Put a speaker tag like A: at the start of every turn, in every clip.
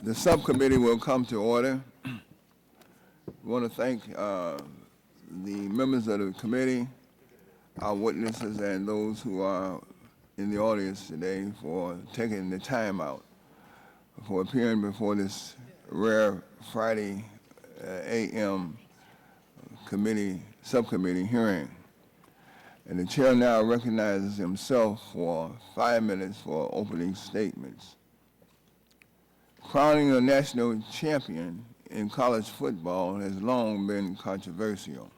A: The subcommittee will come to order. I want to thank the members of the committee, our witnesses, and those who are in the audience today for taking the time out for appearing before this rare Friday a.m. subcommittee hearing. And the chair now recognizes himself for 5 minutes for opening statements. Crowning a national champion in college football has long been controversial.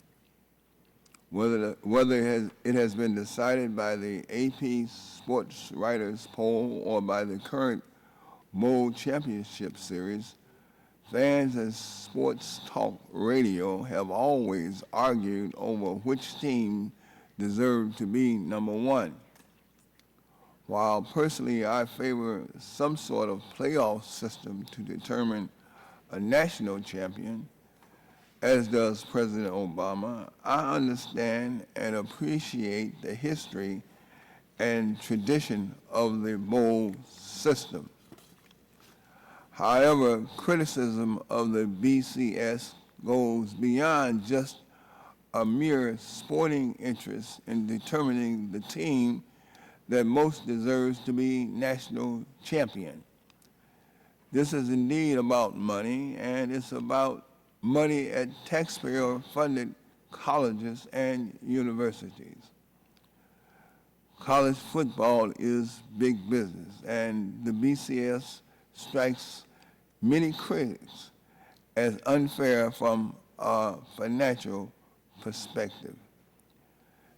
A: Whether it has been decided by the AP Sports Writers poll or by the current Bowl Championship Series, fans of sports talk radio have always argued over which team deserved to be number one. While personally I favor some sort of playoff system to determine a national champion, as does President Obama, I understand and appreciate the history and tradition of the bowl system. However, criticism of the BCS goes beyond just a mere sporting interest in determining the team that most deserves to be national champion. This is indeed about money, and it's about money at taxpayer-funded colleges and universities. College football is big business, and the BCS strikes many critics as unfair from a financial perspective.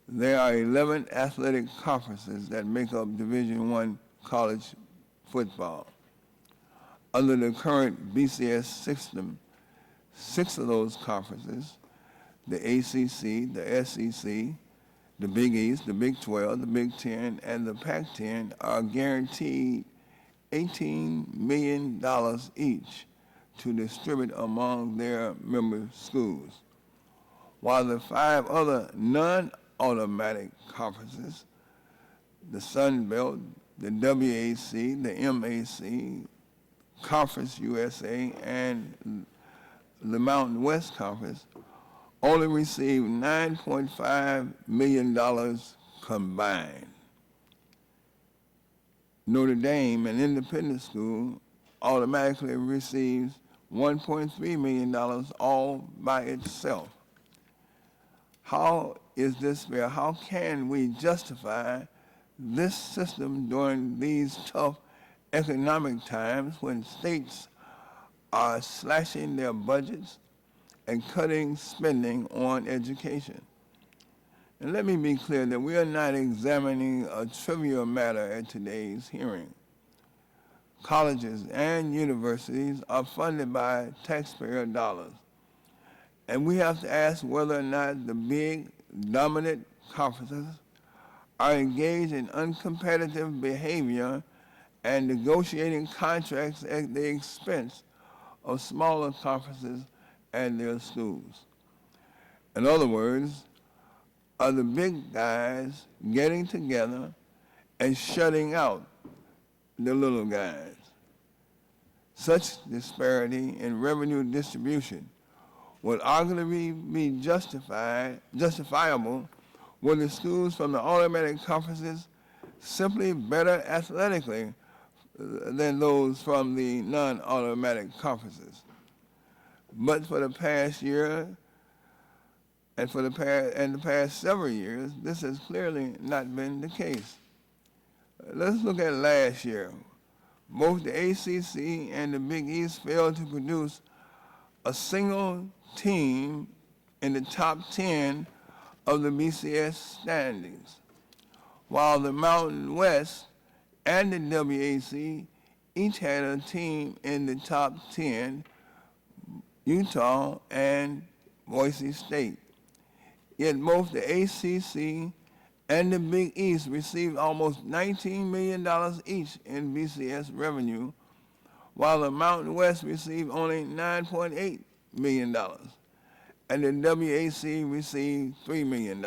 A: There are 11 athletic conferences that make up Division I college football. Under the current BCS system, 6 of those conferences, the ACC, the SEC, the Big East, the Big 12, the Big 10, and the Pac-10 are guaranteed $18 million each to distribute among their member schools, while the 5 other non-automatic conferences, the Sun Belt, the WAC, the MAC, Conference USA, and the Mountain West Conference, only receive $9.5 million combined. Notre Dame, an independent school, automatically receives $1.3 million all by itself. How is this fair? How can we justify this system during these tough economic times when states are slashing their budgets and cutting spending on education? And let me be clear that we are not examining a trivial matter at today's hearing. Colleges and universities are funded by taxpayer dollars, and we have to ask whether or not the big, dominant conferences are engaged in uncompetitive behavior and negotiating contracts at the expense of smaller conferences and their schools. In other words, are the big guys getting together and shutting out the little guys? Such disparity in revenue distribution would arguably be justifiable were the schools from the automatic conferences simply better athletically than those from the non-automatic conferences. But for the past year and the past several years, this has clearly not been the case. Let's look at last year. Both the ACC and the Big East failed to produce a single team in the top 10 of the BCS standings, while the Mountain West and the WAC each had a team in the top 10, Utah and Boise State. Yet both the ACC and the Big East received almost $19 million each in BCS revenue, while the Mountain West received only $9.8 million, and the WAC received $3 million.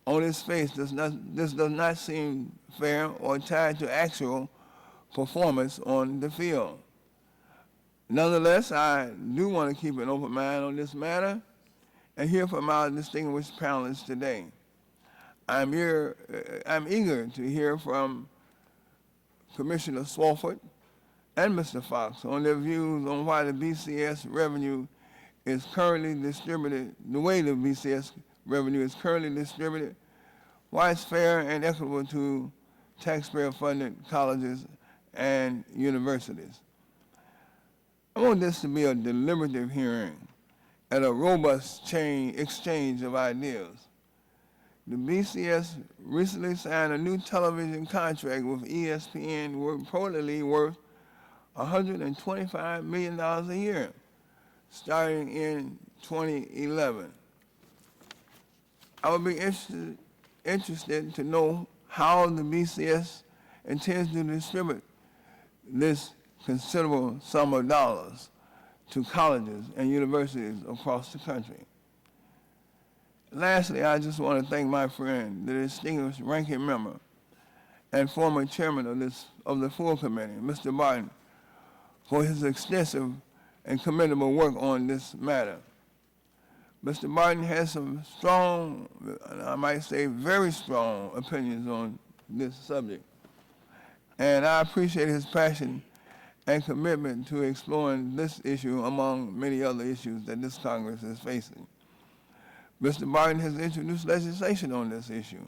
A: On its face, this does not seem fair or tied to actual performance on the field. Nonetheless, I do want to keep an open mind on this matter and hear from our distinguished panelists today. I'm eager to hear from Commissioner Swofford and Mr. Fox on their views on why the BCS revenue is currently distributed, the way the BCS revenue is currently distributed, why it's fair and equitable to taxpayer-funded colleges and universities. I want this to be a deliberative hearing and a robust exchange of ideas. The BCS recently signed a new television contract with ESPN reportedly worth $125 million a year, starting in 2011. I would be interested to know how the BCS intends to distribute this considerable sum of dollars to colleges and universities across the country. Lastly, I just want to thank my friend, the distinguished ranking member and former chairman of the full committee, Mr. Barton, for his extensive and commendable work on this matter. Mr. Barton has some strong, I might say very strong opinions on this subject, and I appreciate his passion and commitment to exploring this issue among many other issues that this Congress is facing. Mr. Barton has introduced legislation on this issue,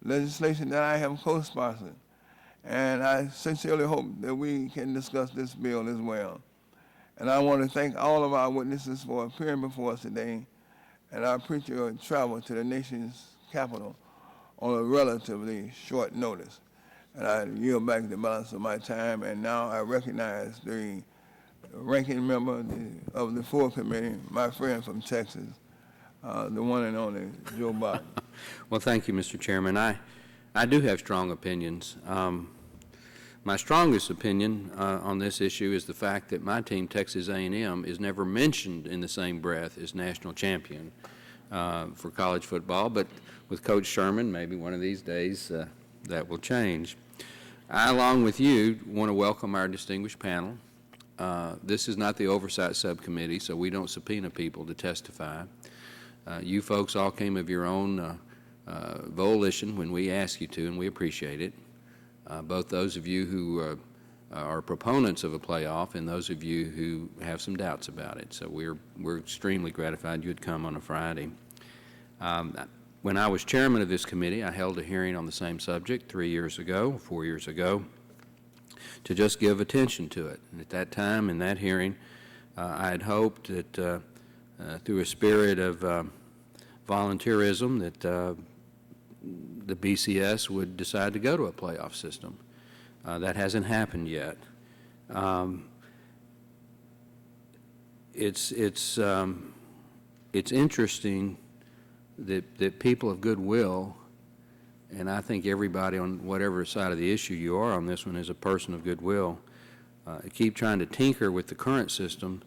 A: legislation that I have co-sponsored, and I sincerely hope that we can discuss this bill as well. And I want to thank all of our witnesses for appearing before us today, and I appreciate your travel to the nation's capital on a relatively short notice. And I yield back the balance of my time, and now I recognize the ranking member of the full committee, my friend from Texas, the one and only Joe Barton.
B: Well, thank you, Mr. Chairman. I do have strong opinions. My strongest opinion on this issue is the fact that my team, Texas A&M, is never mentioned in the same breath as national champion for college football, but with Coach Sherman, maybe one of these days that will change. I, along with you, want to welcome our distinguished panel. This is not the Oversight Subcommittee, so we don't subpoena people to testify. You folks all came of your own volition when we asked you to, and we appreciate it. Both those of you who are proponents of a playoff and those of you who have some doubts about it. So we're extremely gratified you had come on a Friday. When I was chairman of this committee, I held a hearing on the same subject 4 years ago, to just give attention to it. And at that time, in that hearing, I had hoped that through a spirit of volunteerism that the BCS would decide to go to a playoff system. That hasn't happened yet. It's interesting that people of goodwill, and I think everybody on whatever side of the issue you are on this one is a person of goodwill, keep trying to tinker with the current system,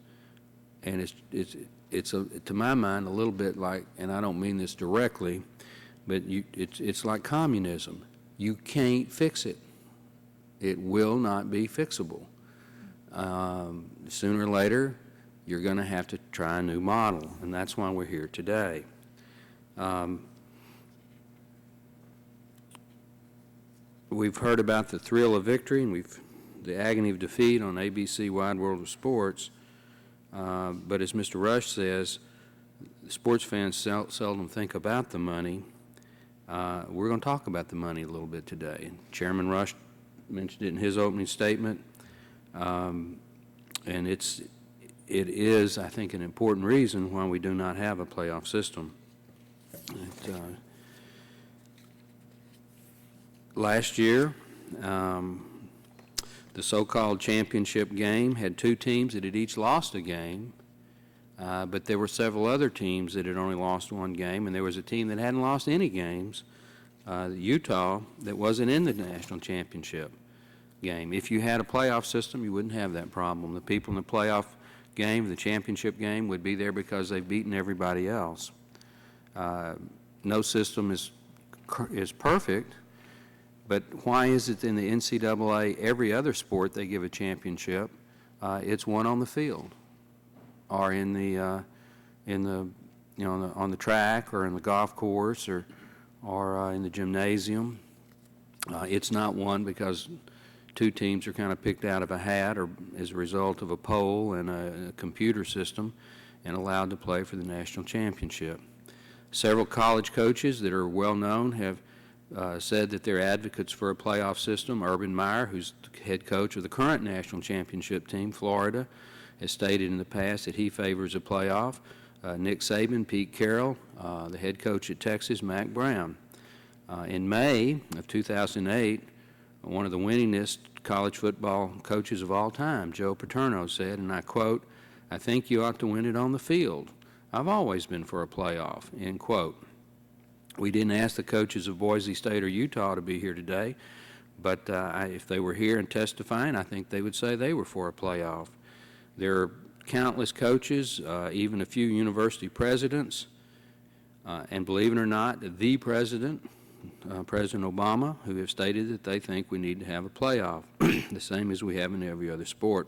B: and it's to my mind a little bit like, and I don't mean this directly, but it's like communism. You can't fix it. It will not be fixable. Sooner or later, you're going to have to try a new model, and that's why we're here today. We've heard about the thrill of victory and the agony of defeat on ABC Wide World of Sports, but as Mr. Rush says, sports fans seldom think about the money. We're going to talk about the money a little bit today. Chairman Rush mentioned it in his opening statement, and it is, I think, an important reason why we do not have a playoff system. Last year, the so-called championship game had two teams that had each lost a game, but there were several other teams that had only lost one game, and there was a team that hadn't lost any games, Utah, that wasn't in the national championship game. If you had a playoff system, you wouldn't have that problem. The people in the playoff game, the championship game, would be there because they've beaten everybody else. No system is perfect, but why is it in the NCAA, every other sport they give a championship, it's won on the field, or in the on the track, or in the golf course, or in the gymnasium. It's not won because two teams are kind of picked out of a hat, or as a result of a poll and a computer system, and allowed to play for the national championship. Several college coaches that are well known have said that they're advocates for a playoff system. Urban Meyer, who's the head coach of the current national championship team, Florida, has stated in the past that he favors a playoff. Nick Saban, Pete Carroll, the head coach at Texas, Mack Brown. In May of 2008, one of the winningest college football coaches of all time, Joe Paterno, said, and I quote, "I think you ought to win it on the field. I've always been for a playoff," end quote. We didn't ask the coaches of Boise State or Utah to be here today, but if they were here and testifying, I think they would say they were for a playoff. There are countless coaches, even a few university presidents, and believe it or not, the president, President Obama, who have stated that they think we need to have a playoff, the same as we have in every other sport.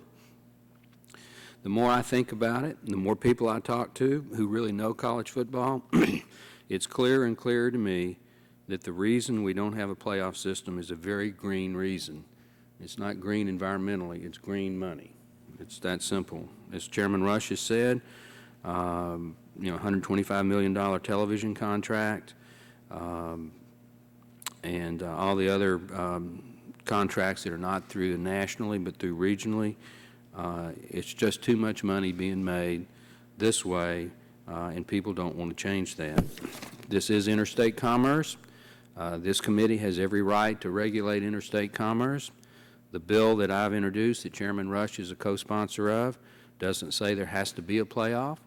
B: The more I think about it, the more people I talk to who really know college football, it's clearer and clearer to me that the reason we don't have a playoff system is a very green reason. It's not green environmentally, it's green money. It's that simple. As Chairman Rush has said, $125 million television contract, and all the other contracts that are not through nationally but through regionally. It's just too much money being made this way, and people don't want to change that. This is interstate commerce. This committee has every right to regulate interstate commerce. The bill that I've introduced, that Chairman Rush is a co-sponsor of, doesn't say there has to be a playoff.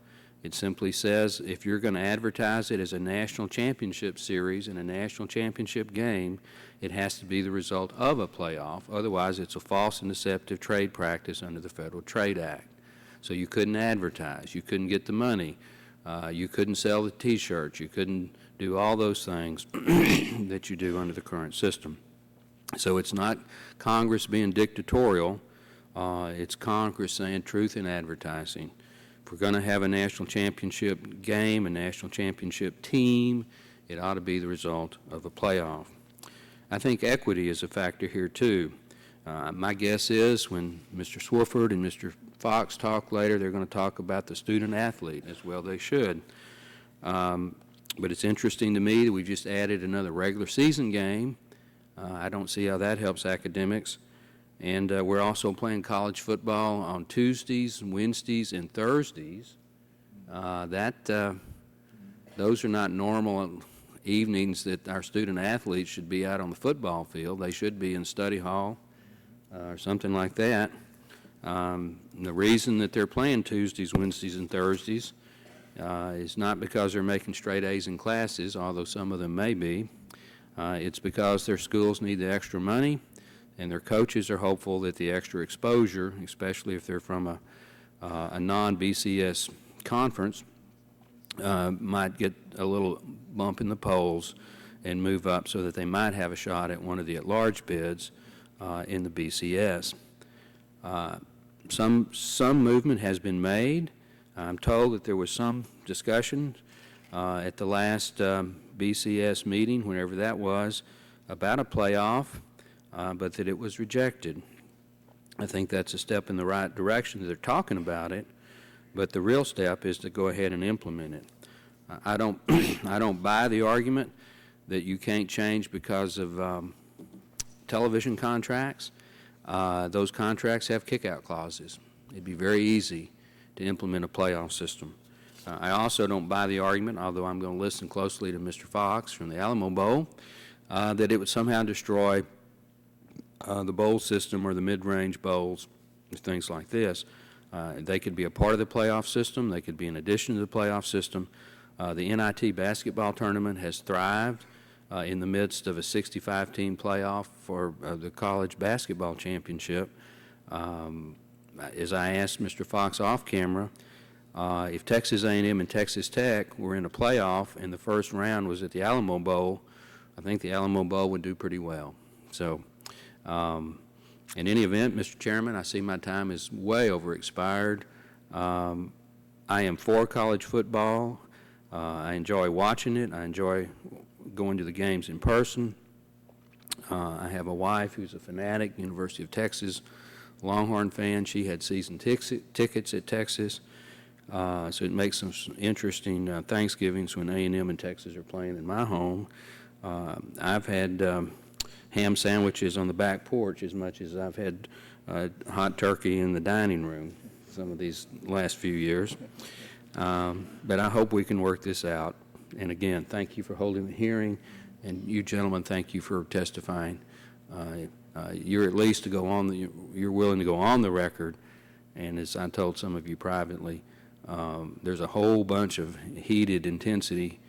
B: It simply says if you're going to advertise it as a national championship series and a national championship game, it has to be the result of a playoff. Otherwise, it's a false and deceptive trade practice under the Federal Trade Act. So you couldn't advertise. You couldn't get the money. You couldn't sell the T-shirts. You couldn't do all those things that you do under the current system. So it's not Congress being dictatorial. It's Congress saying truth in advertising. If we're going to have a national championship game, a national championship team, it ought to be the result of a playoff. I think equity is a factor here, too. My guess is when Mr. Swofford and Mr. Fox talk later, they're going to talk about the student athlete, as well they should. But it's interesting to me that we've just added another regular season game. I don't see how that helps academics. And we're also playing college football on Tuesdays, Wednesdays, and Thursdays. Those are not normal evenings that our student athletes should be out on the football field. They should be in study hall or something like that. The reason that they're playing Tuesdays, Wednesdays, and Thursdays is not because they're making straight A's in classes, although some of them may be. It's because their schools need the extra money, and their coaches are hopeful that the extra exposure, especially if they're from a non-BCS conference, might get a little bump in the polls and move up so that they might have a shot at one of the at-large bids in the BCS. Some movement has been made. I'm told that there was some discussion at the last BCS meeting, whenever that was, about a playoff, but that it was rejected. I think that's a step in the right direction. They're talking about it, but the real step is to go ahead and implement it. I don't I don't buy the argument that you can't change because of television contracts. Those contracts have kick-out clauses. It'd be very easy to implement a playoff system. I also don't buy the argument, although I'm going to listen closely to Mr. Fox from the Alamo Bowl, that it would somehow destroy the bowl system or the mid-range bowls, things like this. They could be a part of the playoff system. They could be in addition to the playoff system. The NIT basketball tournament has thrived in the midst of a 65-team playoff for the college basketball championship. As I asked Mr. Fox off camera, if Texas A&M and Texas Tech were in a playoff and the first round was at the Alamo Bowl, I think the Alamo Bowl would do pretty well. So In any event, Mr. Chairman, I see my time is way over expired. I am for college football. I enjoy watching it. I enjoy going to the games in person. I have a wife who's a fanatic, University of Texas Longhorn fan. She had season tickets at Texas. So it makes some interesting Thanksgivings when A&M and Texas are playing in my home. I've had ham sandwiches on the back porch as much as I've had hot turkey in the dining room some of these last few years. But I hope we can work this out. And again, thank you for holding the hearing, and you gentlemen, thank you for testifying. You're at least to go on you're willing to go on the record, and as I told some of you privately, there's a whole bunch of heated intensity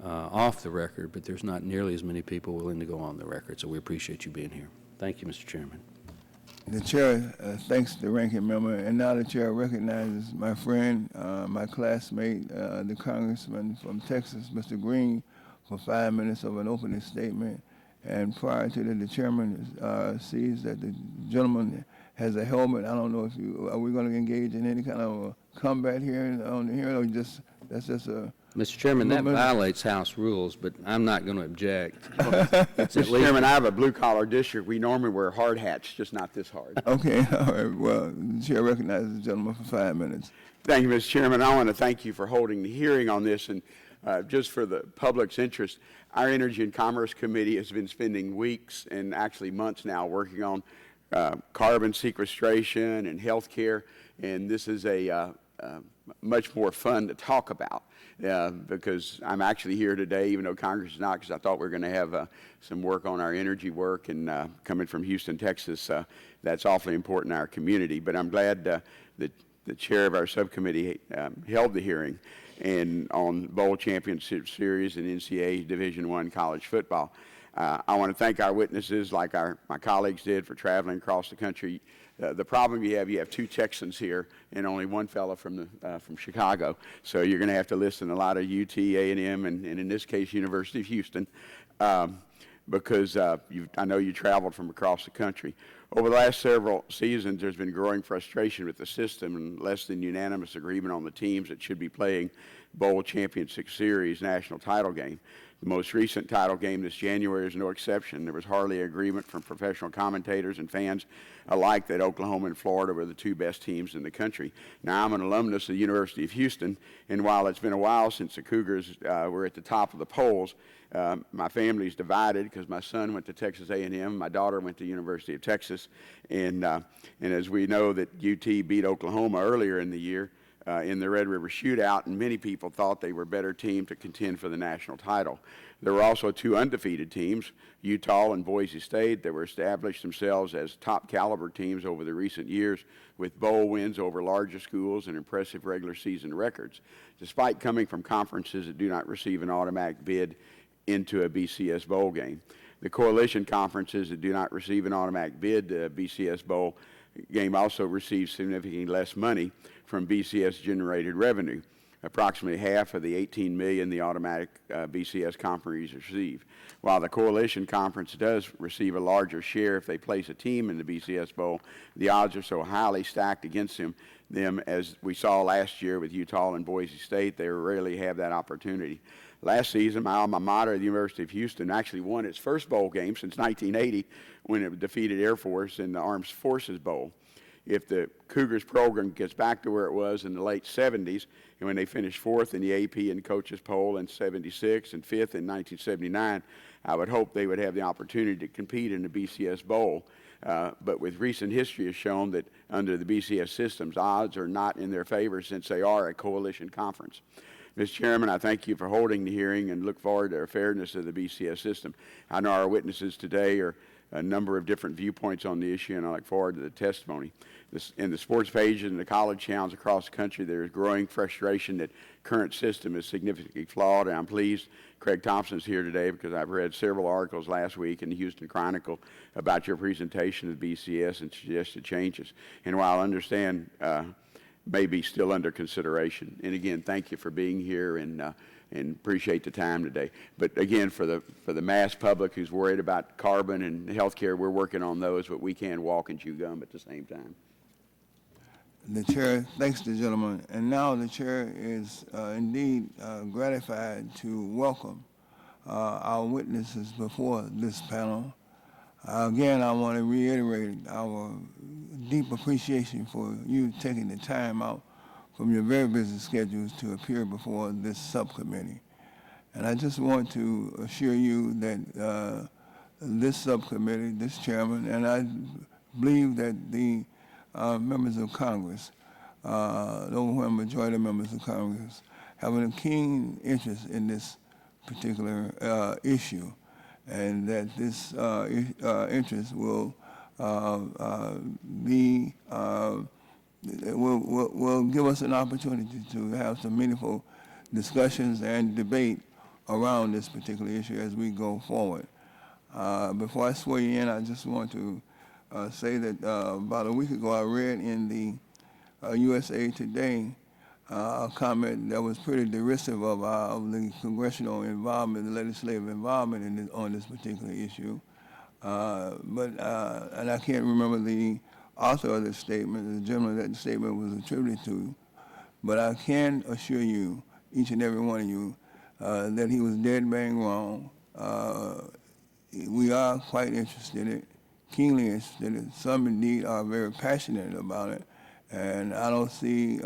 B: off the record, but there's not nearly as many people willing to go on the record, so we appreciate you being here. Thank you, Mr. Chairman.
A: The chair thanks the ranking member, and now the chair recognizes my friend, my classmate, the congressman from Texas, Mr. Green, for 5 minutes of an opening statement. And prior to that, the chairman sees that the gentleman has a helmet. I don't know if are we going to engage in any kind of combat here on the hearing, or that's just a...
B: Mr. Chairman, that violates House rules, but I'm not going to object.
C: Mr. Chairman, I have a blue-collar district. We normally wear hard hats, just not this hard.
A: Okay, all right. Well, the chair recognizes the gentleman for 5 minutes.
C: Thank you, Mr. Chairman. I want to thank you for holding the hearing on this, and just for the public's interest, our Energy and Commerce Committee has been spending weeks and actually months now working on carbon sequestration and health care, and this is a much more fun to talk about. Because I'm actually here today, even though Congress is not, because I thought we were going to have some work on our energy work, and coming from Houston, Texas, that's awfully important in our community. But I'm glad that the chair of our subcommittee held the hearing and on Bowl Championship Series and NCAA Division I college football. I want to thank our witnesses, like my colleagues did, for traveling across the country. The problem you have two Texans here and only one fellow from Chicago. So you're going to have to listen to a lot of UT, A&M, and in this case, University of Houston, because I know you traveled from across the country. Over the last several seasons, there's been growing frustration with the system and less than unanimous agreement on the teams that should be playing Bowl Championship Series national title game. The most recent title game this January is no exception. There was hardly agreement from professional commentators and fans alike that Oklahoma and Florida were the two best teams in the country. Now, I'm an alumnus of the University of Houston, and while it's been a while since the Cougars were at the top of the polls, my family's divided because my son went to Texas A&M, my daughter went to University of Texas, and as we know that UT beat Oklahoma earlier in the year, in the Red River Shootout, and many people thought they were a better team to contend for the national title. There were also two undefeated teams, Utah and Boise State, that were established themselves as top caliber teams over the recent years with bowl wins over larger schools and impressive regular season records, despite coming from conferences that do not receive an automatic bid into a BCS bowl game. The coalition conferences that do not receive an automatic bid to a BCS bowl game also receive significantly less money from BCS generated revenue, approximately half of the $18 million the automatic BCS conferees receive. While the coalition conference does receive a larger share if they place a team in the BCS bowl, the odds are so highly stacked against them as we saw last year with Utah and Boise State, they rarely have that opportunity. Last season, my alma mater, the University of Houston, actually won its first bowl game since 1980 when it defeated Air Force in the Armed Forces Bowl. If the Cougars program gets back to where it was in the late 70s, and when they finished fourth in the AP and coaches poll in 76 and fifth in 1979, I would hope they would have the opportunity to compete in the BCS Bowl. But with recent history has shown that under the BCS systems, odds are not in their favor since they are a coalition conference. Mr. Chairman, I thank you for holding the hearing and look forward to the fairness of the BCS system. I know our witnesses today are a number of different viewpoints on the issue, and I look forward to the testimony. In the sports pages and the college towns across the country, there is growing frustration that current system is significantly flawed, and I'm pleased Craig Thompson is here today because I've read several articles last week in the Houston Chronicle about your presentation of BCS and suggested changes. And while I understand may be still under consideration, and again, thank you for being here, and and appreciate the time today. But again, for the mass public who's worried about carbon and healthcare, we're working on those, but we can walk and chew gum at the same time.
A: The chair thanks the gentleman, and now the chair is indeed gratified to welcome our witnesses before this panel. Again, I want to reiterate our deep appreciation for you taking the time out from your very busy schedules to appear before this subcommittee. And I just want to assure you that this subcommittee, this chairman, and I believe that the members of Congress, the overwhelming majority of members of Congress, have a keen interest in this particular issue, and that this interest will will give us an opportunity to have some meaningful discussions and debate around this particular issue as we go forward. Before I swear you in, I just want to say that about a week ago I read in the USA Today a comment that was pretty derisive of the congressional involvement, the legislative involvement on this particular issue. And I can't remember the author of the statement, the gentleman that the statement was attributed to, but I can assure you, each and every one of you, that he was dead bang wrong. We are quite interested in it, keenly interested in it. Some indeed are very passionate about it, and I don't see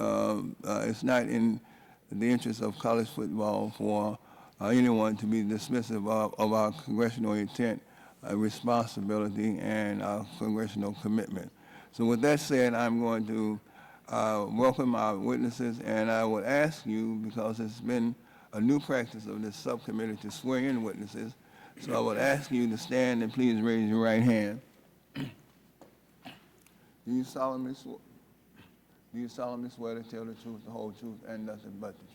A: it's not in the interest of college football for anyone to be dismissive of our congressional intent, responsibility, and our congressional commitment. So with that said, I'm going to welcome our witnesses, and I would ask you, because it's been a new practice of this subcommittee to swear in witnesses, so I would ask you to stand and please raise your right hand. Do you solemnly swear to tell the truth, the whole truth, and nothing but the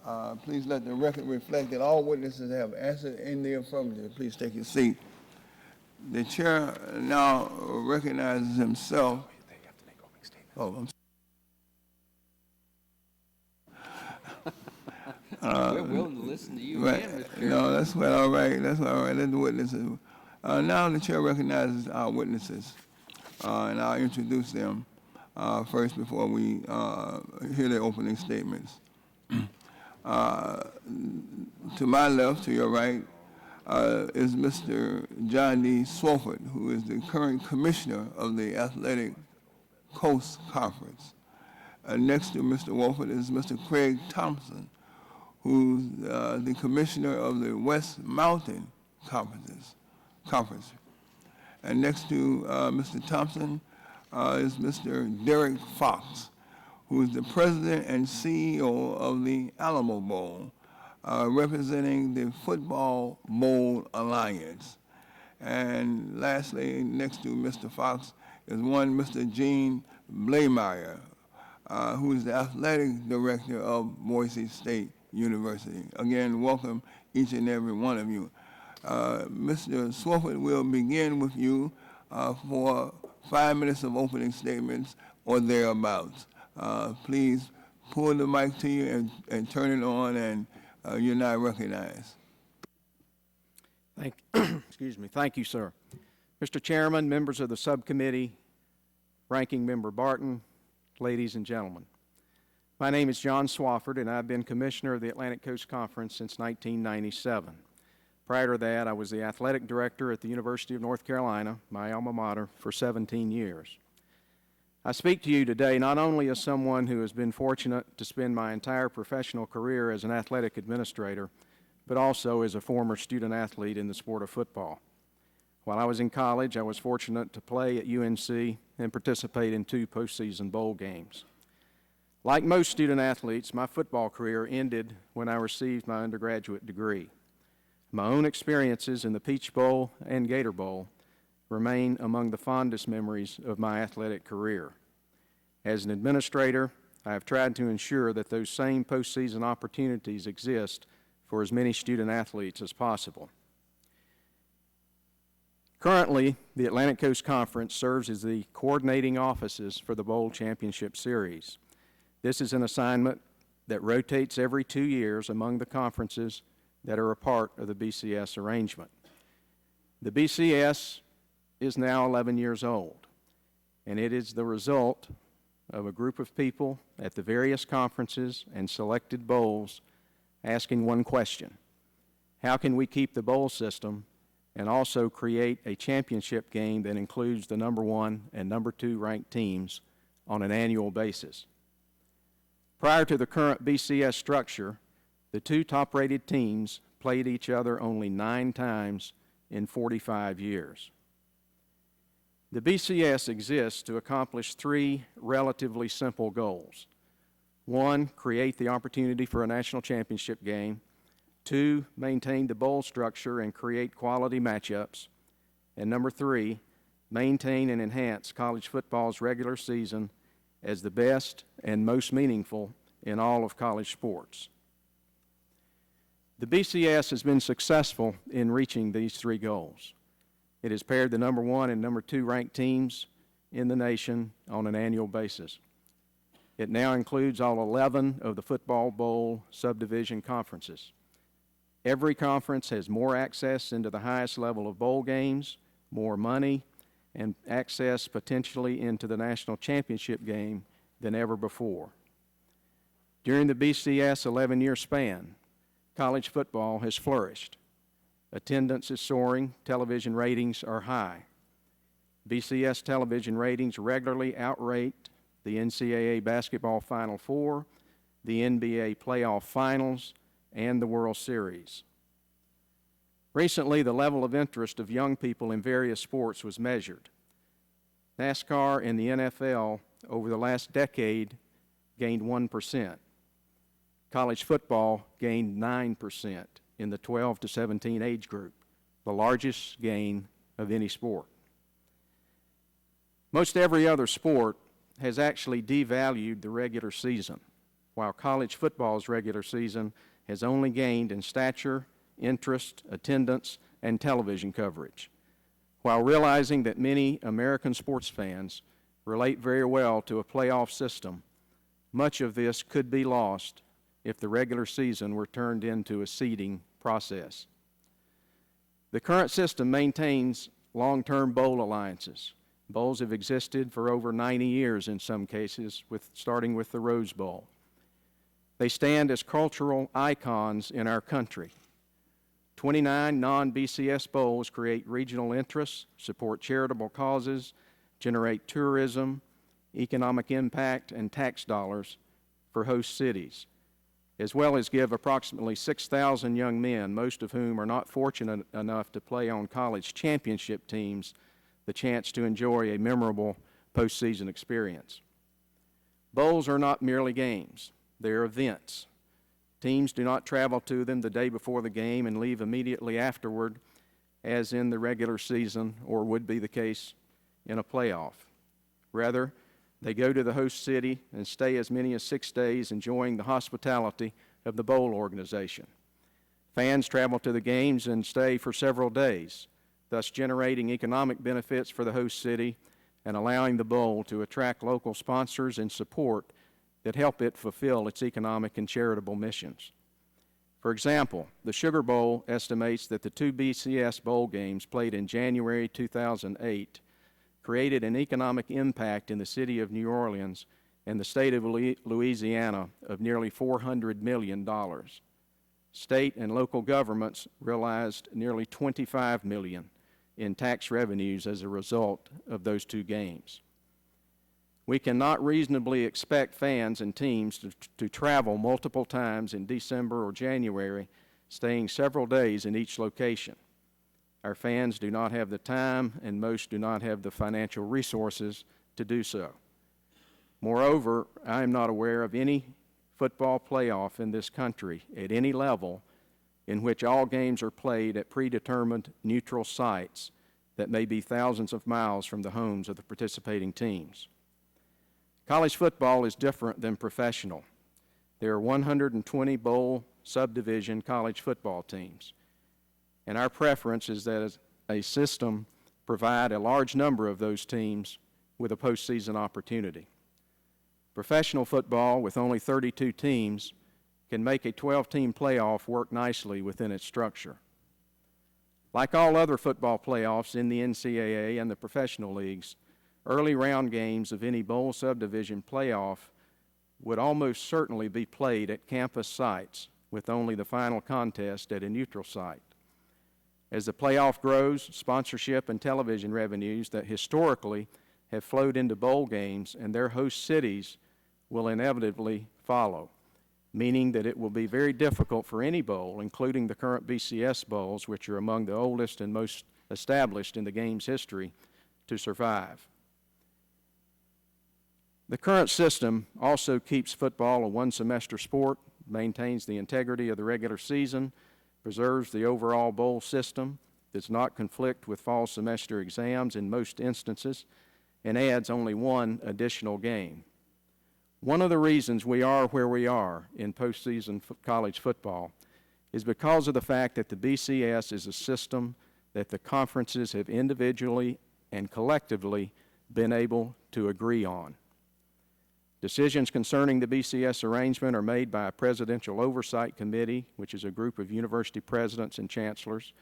A: truth? Please let the record reflect that all witnesses have answered in the affirmative. Please take your seat. The chair now recognizes himself. Oh, I'm
B: We're willing to listen to you
A: right.
B: again, Mr. Chairman.
A: No, that's quite all right. That's all right. Let the witnesses. Now the chair recognizes our witnesses, and I'll introduce them first before we hear their opening statements. To my left, to your right, is Mr. John D. Swofford, who is the current commissioner of the Athletic Coast Conference. Next to Mr. Wolford is Mr. Craig Thompson, who's the commissioner of the West Mountain Conference. And next to Mr. Thompson is Mr. Derek Fox, who is the president and CEO of the Alamo Bowl, representing the Football Bowl Alliance. And lastly, next to Mr. Fox is one Mr. Gene Blameyer, who is the athletic director of Boise State University. Again, welcome each and every one of you. Mr. Swofford will begin with you for 5 minutes of opening statements or thereabouts. Please pull the mic to you and turn it on, and you're now recognized.
D: Excuse me. Thank you, sir. Mr. Chairman, members of the subcommittee, Ranking Member Barton, ladies and gentlemen. My name is John Swofford, and I've been commissioner of the Atlantic Coast Conference since 1997. Prior to that, I was the athletic director at the University of North Carolina, my alma mater, for 17 years. I speak to you today not only as someone who has been fortunate to spend my entire professional career as an athletic administrator, but also as a former student athlete in the sport of football. While I was in college, I was fortunate to play at UNC and participate in 2 postseason bowl games. Like most student athletes, my football career ended when I received my undergraduate degree. My own experiences in the Peach Bowl and Gator Bowl remain among the fondest memories of my athletic career. As an administrator, I have tried to ensure that those same postseason opportunities exist for as many student athletes as possible. Currently, the Atlantic Coast Conference serves as the coordinating offices for the Bowl Championship Series. This is an assignment that rotates every 2 years among the conferences that are a part of the BCS arrangement. The BCS is now 11 years old, and it is the result of a group of people at the various conferences and selected bowls asking one question: how can we keep the bowl system and also create a championship game that includes the number 1 and number 2 ranked teams on an annual basis? Prior to the current BCS structure, the 2 top-rated teams played each other only 9 times in 45 years. The BCS exists to accomplish 3 relatively simple goals. 1, create the opportunity for a national championship game. 2, maintain the bowl structure and create quality matchups. And number 3, maintain and enhance college football's regular season as the best and most meaningful in all of college sports. The BCS has been successful in reaching these 3 goals. It has paired the number 1 and number 2 ranked teams in the nation on an annual basis. It now includes all 11 of the Football Bowl subdivision conferences. Every conference has more access into the highest level of bowl games, more money, and access potentially into the national championship game than ever before. During the BCS 11-year span, college football has flourished. Attendance is soaring, television ratings are high. BCS television ratings regularly outrate the NCAA basketball Final Four, the NBA playoff finals, and the World Series. Recently, the level of interest of young people in various sports was measured. NASCAR and the NFL over the last decade gained 1%. College football gained 9% in the 12 to 17 age group, the largest gain of any sport. Most every other sport has actually devalued the regular season, while college football's regular season has only gained in stature, interest, attendance, and television coverage. While realizing that many American sports fans relate very well to a playoff system, much of this could be lost if the regular season were turned into a seeding process. The current system maintains long-term bowl alliances. Bowls have existed for over 90 years in some cases, starting with the Rose Bowl. They stand as cultural icons in our country. 29 non-BCS bowls create regional interests, support charitable causes, generate tourism, economic impact, and tax dollars for host cities, as well as give approximately 6,000 young men, most of whom are not fortunate enough to play on college championship teams, the chance to enjoy a memorable postseason experience. Bowls are not merely games. They're events. Teams do not travel to them the day before the game and leave immediately afterward, as in the regular season or would be the case in a playoff. Rather, they go to the host city and stay as many as 6 days, enjoying the hospitality of the bowl organization. Fans travel to the games and stay for several days, thus generating economic benefits for the host city and allowing the bowl to attract local sponsors and support that help it fulfill its economic and charitable missions. For example, the Sugar Bowl estimates that the 2 BCS bowl games played in January 2008 created an economic impact in the city of New Orleans and the state of Louisiana of nearly $400 million. State and local governments realized nearly $25 million in tax revenues as a result of those 2 games. We cannot reasonably expect fans and teams to travel multiple times in December or January, staying several days in each location. Our fans do not have the time, and most do not have the financial resources to do so. Moreover, I am not aware of any football playoff in this country at any level in which all games are played at predetermined neutral sites that may be thousands of miles from the homes of the participating teams. College football is different than professional. There are 120 bowl subdivision college football teams, and our preference is that a system provide a large number of those teams with a postseason opportunity. Professional football, with only 32 teams, can make a 12-team playoff work nicely within its structure. Like all other football playoffs in the NCAA and the professional leagues, early round games of any bowl subdivision playoff would almost certainly be played at campus sites, with only the final contest at a neutral site. As the playoff grows, sponsorship and television revenues that historically have flowed into bowl games and their host cities will inevitably follow, meaning that it will be very difficult for any bowl, including the current BCS bowls, which are among the oldest and most established in the game's history, to survive. The current system also keeps football a one-semester sport, maintains the integrity of the regular season, preserves the overall bowl system, does not conflict with fall semester exams in most instances, and adds only one additional game. One of the reasons we are where we are in postseason college football is because of the fact that the BCS is a system that the conferences have individually and collectively been able to agree on. Decisions concerning the BCS arrangement are made by a presidential oversight committee, which is a group of university presidents and chancellors,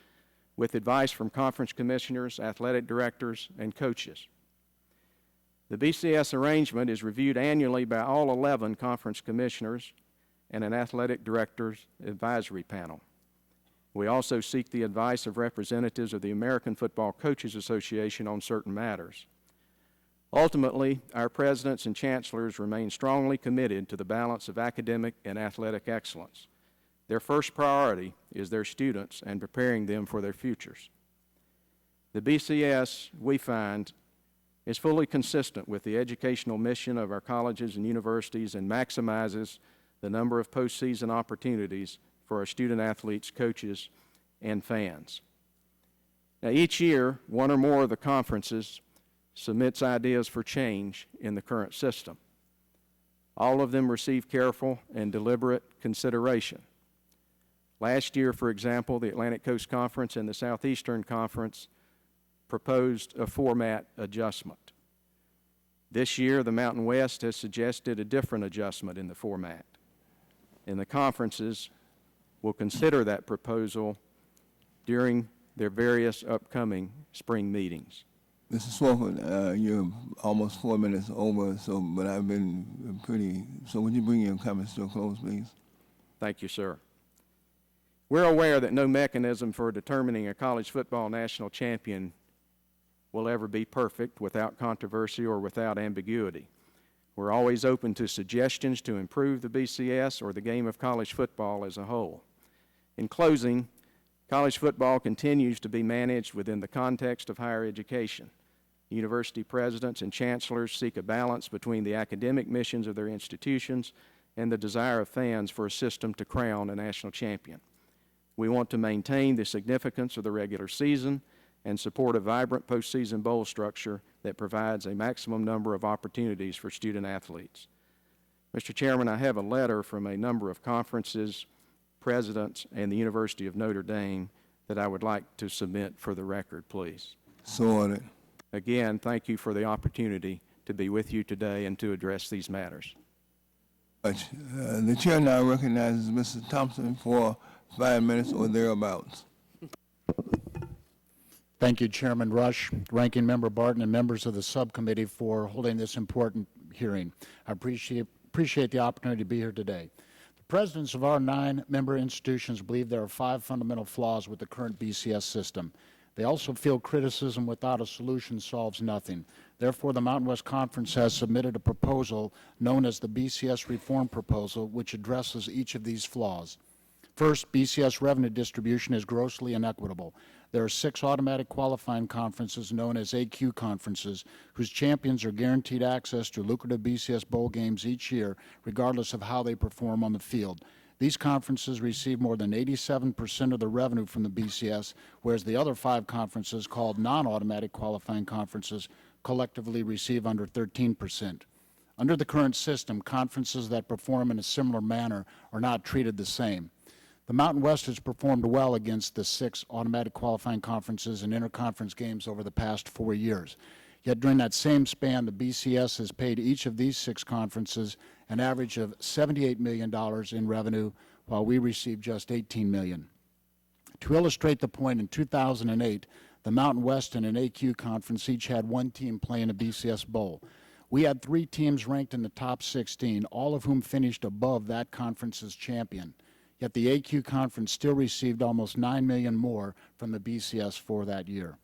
D: with advice from conference commissioners, athletic directors, and coaches. The BCS arrangement is reviewed annually by all 11 conference commissioners and an athletic director's advisory panel. We also seek the advice of representatives of the American Football Coaches Association on certain matters. Ultimately, our presidents and chancellors remain strongly committed to the balance of academic and athletic excellence. Their first priority is their students and preparing them for their futures. The BCS, we find, is fully consistent with the educational mission of our colleges and universities and maximizes the number of postseason opportunities for our student athletes, coaches, and fans. Now, each year, one or more of the conferences submits ideas for change in the current system. All of them receive careful and deliberate consideration. Last year, for example, the Atlantic Coast Conference and the Southeastern Conference proposed a format adjustment. This year, the Mountain West has suggested a different adjustment in the format, and the conferences will consider that proposal during their various upcoming spring meetings.
A: Mr. Swofford, you're almost 4 minutes over, but I've been so would you bring your comments to a close, please?
D: Thank you, sir. We're aware that no mechanism for determining a college football national champion will ever be perfect without controversy or without ambiguity. We're always open to suggestions to improve the BCS or the game of college football as a whole. In closing, college football continues to be managed within the context of higher education. University presidents and chancellors seek a balance between the academic missions of their institutions and the desire of fans for a system to crown a national champion. We want to maintain the significance of the regular season and support a vibrant postseason bowl structure that provides a maximum number of opportunities for student athletes. Mr. Chairman, I have a letter from a number of conferences, presidents, and the University of Notre Dame that I would like to submit for the record, please.
A: So ordered.
D: Again, thank you for the opportunity to be with you today and to address these matters.
A: The chair now recognizes Mr. Thompson for 5 minutes or thereabouts.
E: Thank you, Chairman Rush, Ranking Member Barton, and members of the subcommittee for holding this important hearing. I appreciate the opportunity to be here today. The presidents of our 9-member institutions believe there are 5 fundamental flaws with the current BCS system. They also feel criticism without a solution solves nothing. Therefore, the Mountain West Conference has submitted a proposal known as the BCS Reform Proposal, which addresses each of these flaws. First, BCS revenue distribution is grossly inequitable. There are 6 automatic qualifying conferences known as AQ conferences, whose champions are guaranteed access to lucrative BCS bowl games each year, regardless of how they perform on the field. These conferences receive more than 87% of the revenue from the BCS, whereas the other 5 conferences, called non-automatic qualifying conferences, collectively receive under 13%. Under the current system, conferences that perform in a similar manner are not treated the same. The Mountain West has performed well against the 6 automatic qualifying conferences and interconference games over the past 4 years. Yet during that same span, the BCS has paid each of these 6 conferences an average of $78 million in revenue, while we received just $18 million. To illustrate the point, in 2008, the Mountain West and an AQ conference each had one team playing a BCS Bowl. We had 3 teams ranked in the top 16, all of whom finished above that conference's champion. Yet the AQ conference still received almost $9 million more from the BCS for that year.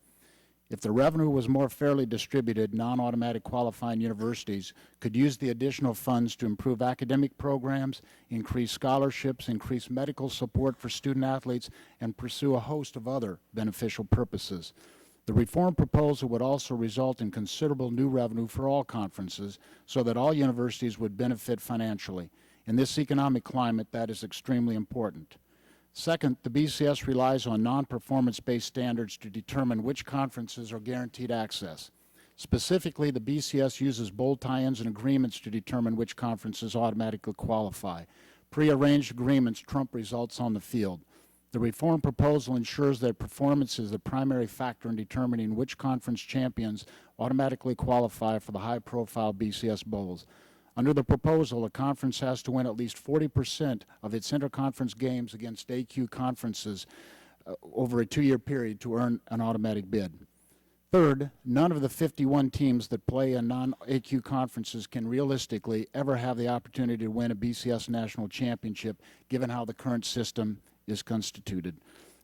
E: If the revenue was more fairly distributed, non-automatic qualifying universities could use the additional funds to improve academic programs, increase scholarships, increase medical support for student athletes, and pursue a host of other beneficial purposes. The reform proposal would also result in considerable new revenue for all conferences so that all universities would benefit financially. In this economic climate, that is extremely important. Second, the BCS relies on non-performance-based standards to determine which conferences are guaranteed access. Specifically, the BCS uses bowl tie-ins and agreements to determine which conferences automatically qualify. Pre-arranged agreements trump results on the field. The reform proposal ensures that performance is the primary factor in determining which conference champions automatically qualify for the high-profile BCS bowls. Under the proposal, a conference has to win at least 40% of its interconference games against AQ conferences over a 2-year period to earn an automatic bid. Third, none of the 51 teams that play in non-AQ conferences can realistically ever have the opportunity to win a BCS national championship, given how the current system is constituted.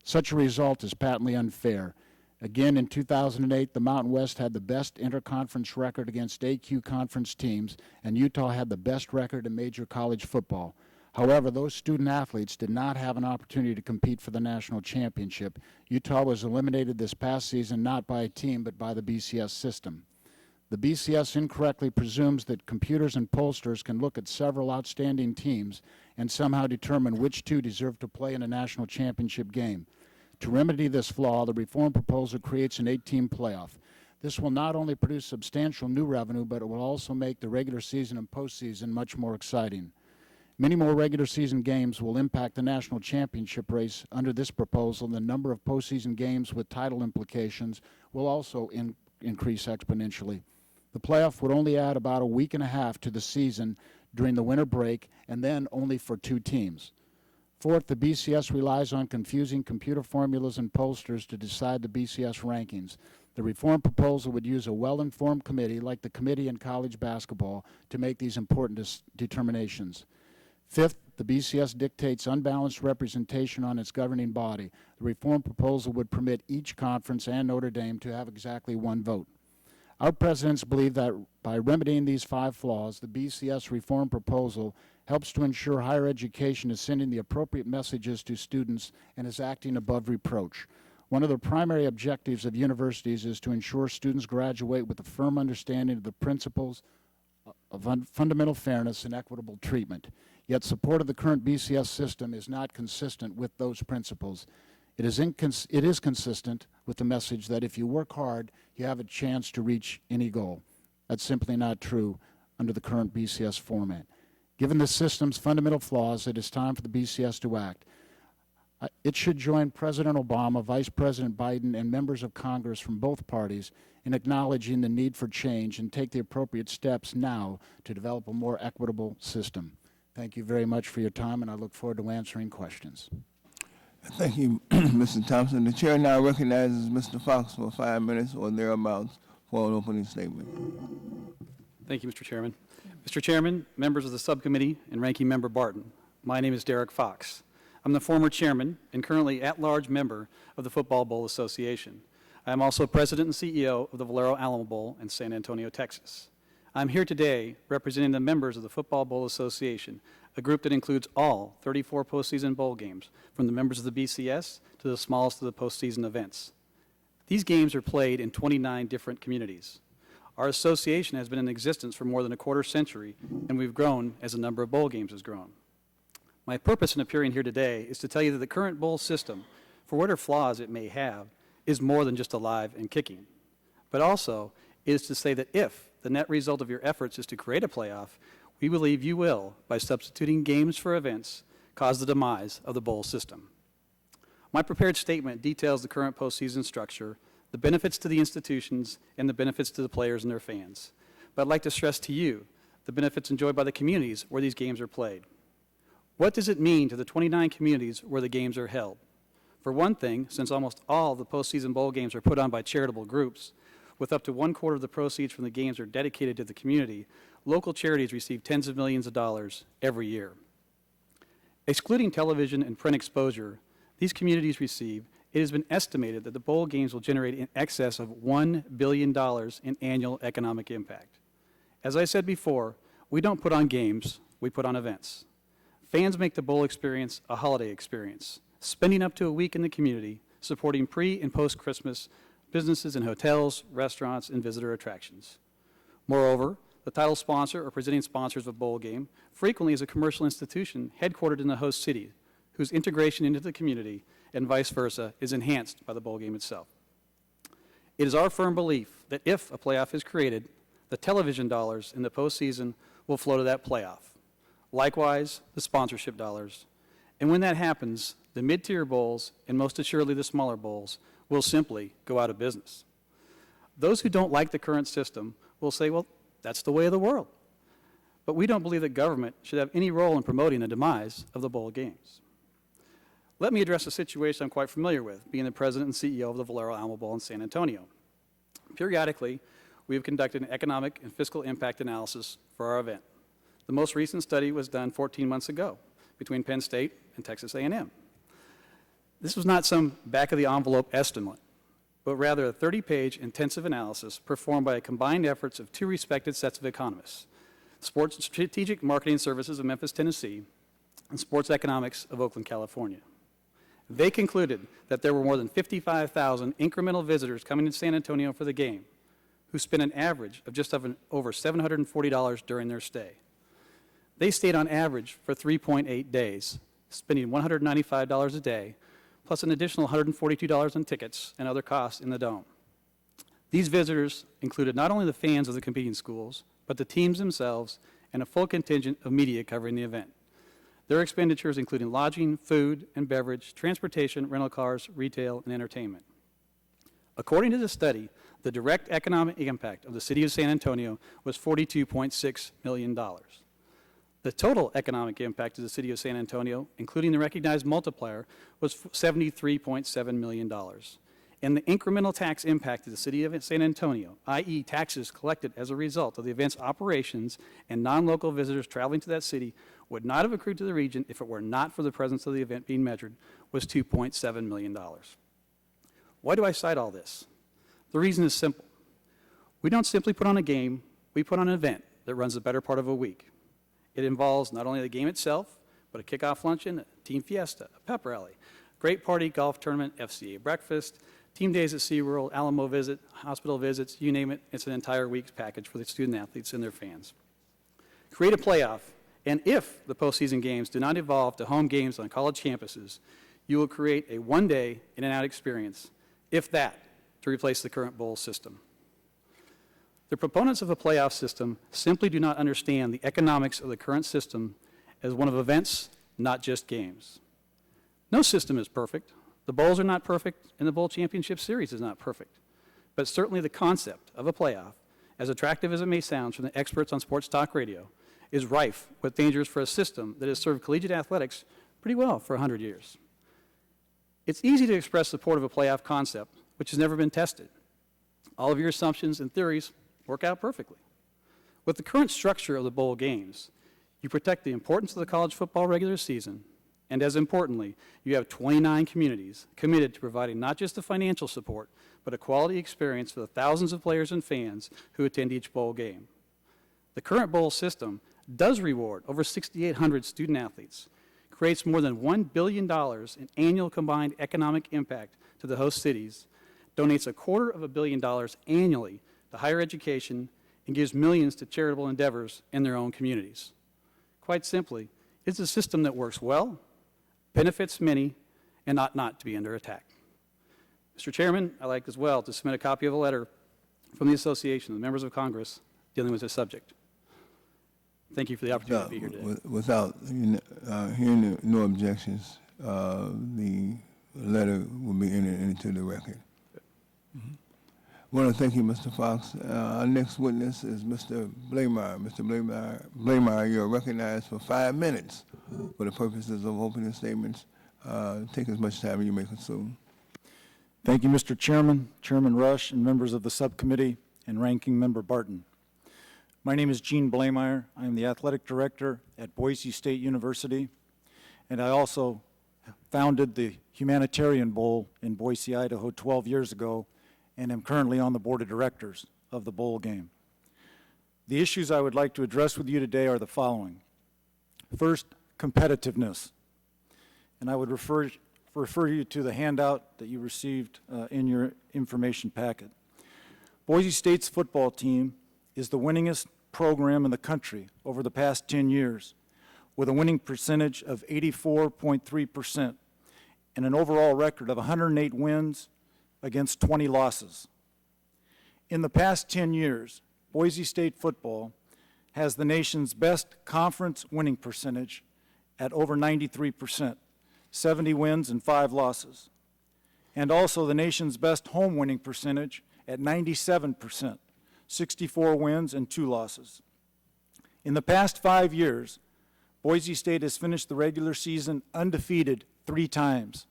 E: Such a result is patently unfair. Again, in 2008, the Mountain West had the best interconference record against AQ conference teams, and Utah had the best record in major college football. However, those student athletes did not have an opportunity to compete for the national championship. Utah was eliminated this past season not by a team, but by the BCS system. The BCS incorrectly presumes that computers and pollsters can look at several outstanding teams and somehow determine which 2 deserve to play in a national championship game. To remedy this flaw, the reform proposal creates an 8-team playoff. This will not only produce substantial new revenue, but it will also make the regular season and postseason much more exciting. Many more regular season games will impact the national championship race under this proposal. The number of postseason games with title implications will also increase exponentially. The playoff would only add about a week and a half to the season during the winter break, and then only for 2 teams. Fourth, the BCS relies on confusing computer formulas and pollsters to decide the BCS rankings. The reform proposal would use a well-informed committee, like the committee in college basketball, to make these important determinations. Fifth, the BCS dictates unbalanced representation on its governing body. The reform proposal would permit each conference and Notre Dame to have exactly 1 vote. Our presidents believe that by remedying these 5 flaws, the BCS reform proposal helps to ensure higher education is sending the appropriate messages to students and is acting above reproach. One of the primary objectives of universities is to ensure students graduate with a firm understanding of the principles of fundamental fairness and equitable treatment. Yet support of the current BCS system is not consistent with those principles. It is consistent with the message that if you work hard, you have a chance to reach any goal. That's simply not true under the current BCS format. Given the system's fundamental flaws, it is time for the BCS to act. It should join President Obama, Vice President Biden, and members of Congress from both parties in acknowledging the need for change and take the appropriate steps now to develop a more equitable system. Thank you very much for your time, and I look forward to answering questions.
A: Thank you, Mr. Thompson. The chair now recognizes Mr. Fox for 5 minutes or thereabouts for an opening statement.
F: Thank you, Mr. Chairman. Mr. Chairman, members of the subcommittee, and Ranking Member Barton, my name is Derek Fox. I'm the former chairman and currently at-large member of the Football Bowl Association. I am also president and CEO of the Valero Alamo Bowl in San Antonio, Texas. I'm here today representing the members of the Football Bowl Association, a group that includes all 34 postseason bowl games, from the members of the BCS to the smallest of the postseason events. These games are played in 29 different communities. Our association has been in existence for more than a quarter century, and we've grown as the number of bowl games has grown. My purpose in appearing here today is to tell you that the current bowl system, for whatever flaws it may have, is more than just alive and kicking. But also, it is to say that if the net result of your efforts is to create a playoff, we believe you will, by substituting games for events, cause the demise of the bowl system. My prepared statement details the current postseason structure, the benefits to the institutions, and the benefits to the players and their fans. But I'd like to stress to you the benefits enjoyed by the communities where these games are played. What does it mean to the 29 communities where the games are held? For one thing, since almost all the postseason bowl games are put on by charitable groups, with up to 1/4 of the proceeds from the games are dedicated to the community, local charities receive tens of millions of dollars every year. Excluding television and print exposure, these communities receive, it has been estimated that the bowl games will generate in excess of $1 billion in annual economic impact. As I said before, we don't put on games, we put on events. Fans make the bowl experience a holiday experience, spending up to a week in the community, supporting pre- and post-Christmas businesses in hotels, restaurants, and visitor attractions. Moreover, the title sponsor or presenting sponsors of a bowl game frequently is a commercial institution headquartered in the host city, whose integration into the community and vice versa is enhanced by the bowl game itself. It is our firm belief that if a playoff is created, the television dollars in the postseason will flow to that playoff. Likewise, the sponsorship dollars. And when that happens, the mid-tier bowls, and most assuredly the smaller bowls, will simply go out of business. Those who don't like the current system will say, well, that's the way of the world. But we don't believe that government should have any role in promoting the demise of the bowl games. Let me address a situation I'm quite familiar with, being the president and CEO of the Valero Alamo Bowl in San Antonio. Periodically, we have conducted an economic and fiscal impact analysis for our event. The most recent study was done 14 months ago between Penn State and Texas A&M. This was not some back-of-the-envelope estimate, but rather a 30-page intensive analysis performed by a combined efforts of two respected sets of economists, Sports Strategic Marketing Services of Memphis, Tennessee, and Sports Economics of Oakland, California. They concluded that there were more than 55,000 incremental visitors coming to San Antonio for the game, who spent an average of just over $740 during their stay. They stayed on average for 3.8 days, spending $195 a day, plus an additional $142 in tickets and other costs in the dome. These visitors included not only the fans of the competing schools, but the teams themselves and a full contingent of media covering the event. Their expenditures including lodging, food and beverage, transportation, rental cars, retail, and entertainment. According to the study, the direct economic impact of the city of San Antonio was $42.6 million. The total economic impact of the city of San Antonio, including the recognized multiplier, was $73.7 million. And the incremental tax impact of the city of San Antonio, i.e. taxes collected as a result of the event's operations and non-local visitors traveling to that city, would not have accrued to the region if it were not for the presence of the event being measured, was $2.7 million. Why do I cite all this? The reason is simple. We don't simply put on a game, we put on an event that runs the better part of a week. It involves not only the game itself, but a kickoff luncheon, a team fiesta, a pep rally, great party, golf tournament, FCA breakfast, team days at SeaWorld, Alamo visit, hospital visits, you name it. It's an entire week's package for the student athletes and their fans. Create a playoff, and if the postseason games do not evolve to home games on college campuses, you will create a one-day in-and-out experience, if that, to replace the current bowl system. The proponents of a playoff system simply do not understand the economics of the current system as one of events, not just games. No system is perfect. The bowls are not perfect, and the bowl championship series is not perfect. But certainly the concept of a playoff, as attractive as it may sound from the experts on sports talk radio, is rife with dangers for a system that has served collegiate athletics pretty well for 100 years. It's easy to express support of a playoff concept, which has never been tested. All of your assumptions and theories work out perfectly. With the current structure of the bowl games, you protect the importance of the college football regular season, and as importantly, you have 29 communities committed to providing not just the financial support, but a quality experience for the thousands of players and fans who attend each bowl game. The current bowl system does reward over 6,800 student athletes, creates more than $1 billion in annual combined economic impact to the host cities, donates $250 million annually to higher education, and gives millions to charitable endeavors in their own communities. Quite simply, it's a system that works well, benefits many, and ought not to be under attack. Mr. Chairman, I'd like as well to submit a copy of a letter from the Association of the Members of Congress dealing with this subject. Thank you for the opportunity to be here today.
A: Without hearing no objections, the letter will be entered into the record. I want to thank you, Mr. Fox. Our next witness is Mr. Blameyer. Mr. Blameyer, you are recognized for 5 minutes for the purposes of opening statements. Take as much time as you may consume.
G: Thank you, Mr. Chairman, Chairman Rush, and members of the subcommittee, and Ranking Member Barton. My name is Gene Blameyer. I am the athletic director at Boise State University, and I also founded the Humanitarian Bowl in Boise, Idaho 12 years ago, and am currently on the board of directors of the bowl game. The issues I would like to address with you today are the following. First, competitiveness. And I would refer you to the handout that you received in your information packet. Boise State's football team is the winningest program in the country over the past 10 years, with a winning percentage of 84.3% and an overall record of 108 wins against 20 losses. In the past 10 years, Boise State football has the nation's best conference winning percentage at over 93%, 70 wins and 5 losses, and also the nation's best home winning percentage at 97%, 64 wins and 2 losses. In the past 5 years, Boise State has finished the regular season undefeated 3 times,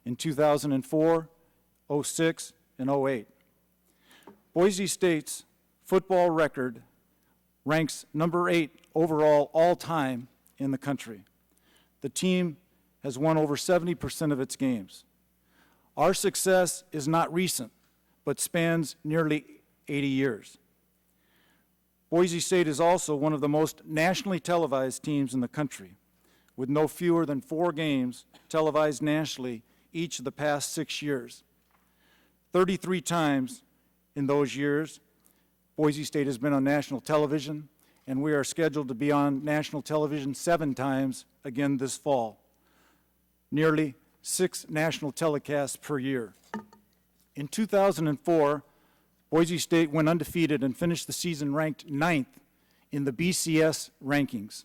G: in 2004, 06, and 08. Boise State's football record ranks number 8 overall all-time in the country. The team has won over 70% of its games. Our success is not recent, but spans nearly 80 years. Boise State is also one of the most nationally televised teams in the country, with no fewer than 4 games televised nationally each of the past 6 years. 33 times in those years, Boise State has been on national television, and we are scheduled to be on national television 7 times again this fall. Nearly 6 national telecasts per year. In 2004, Boise State went undefeated and finished the season ranked 9th in the BCS rankings.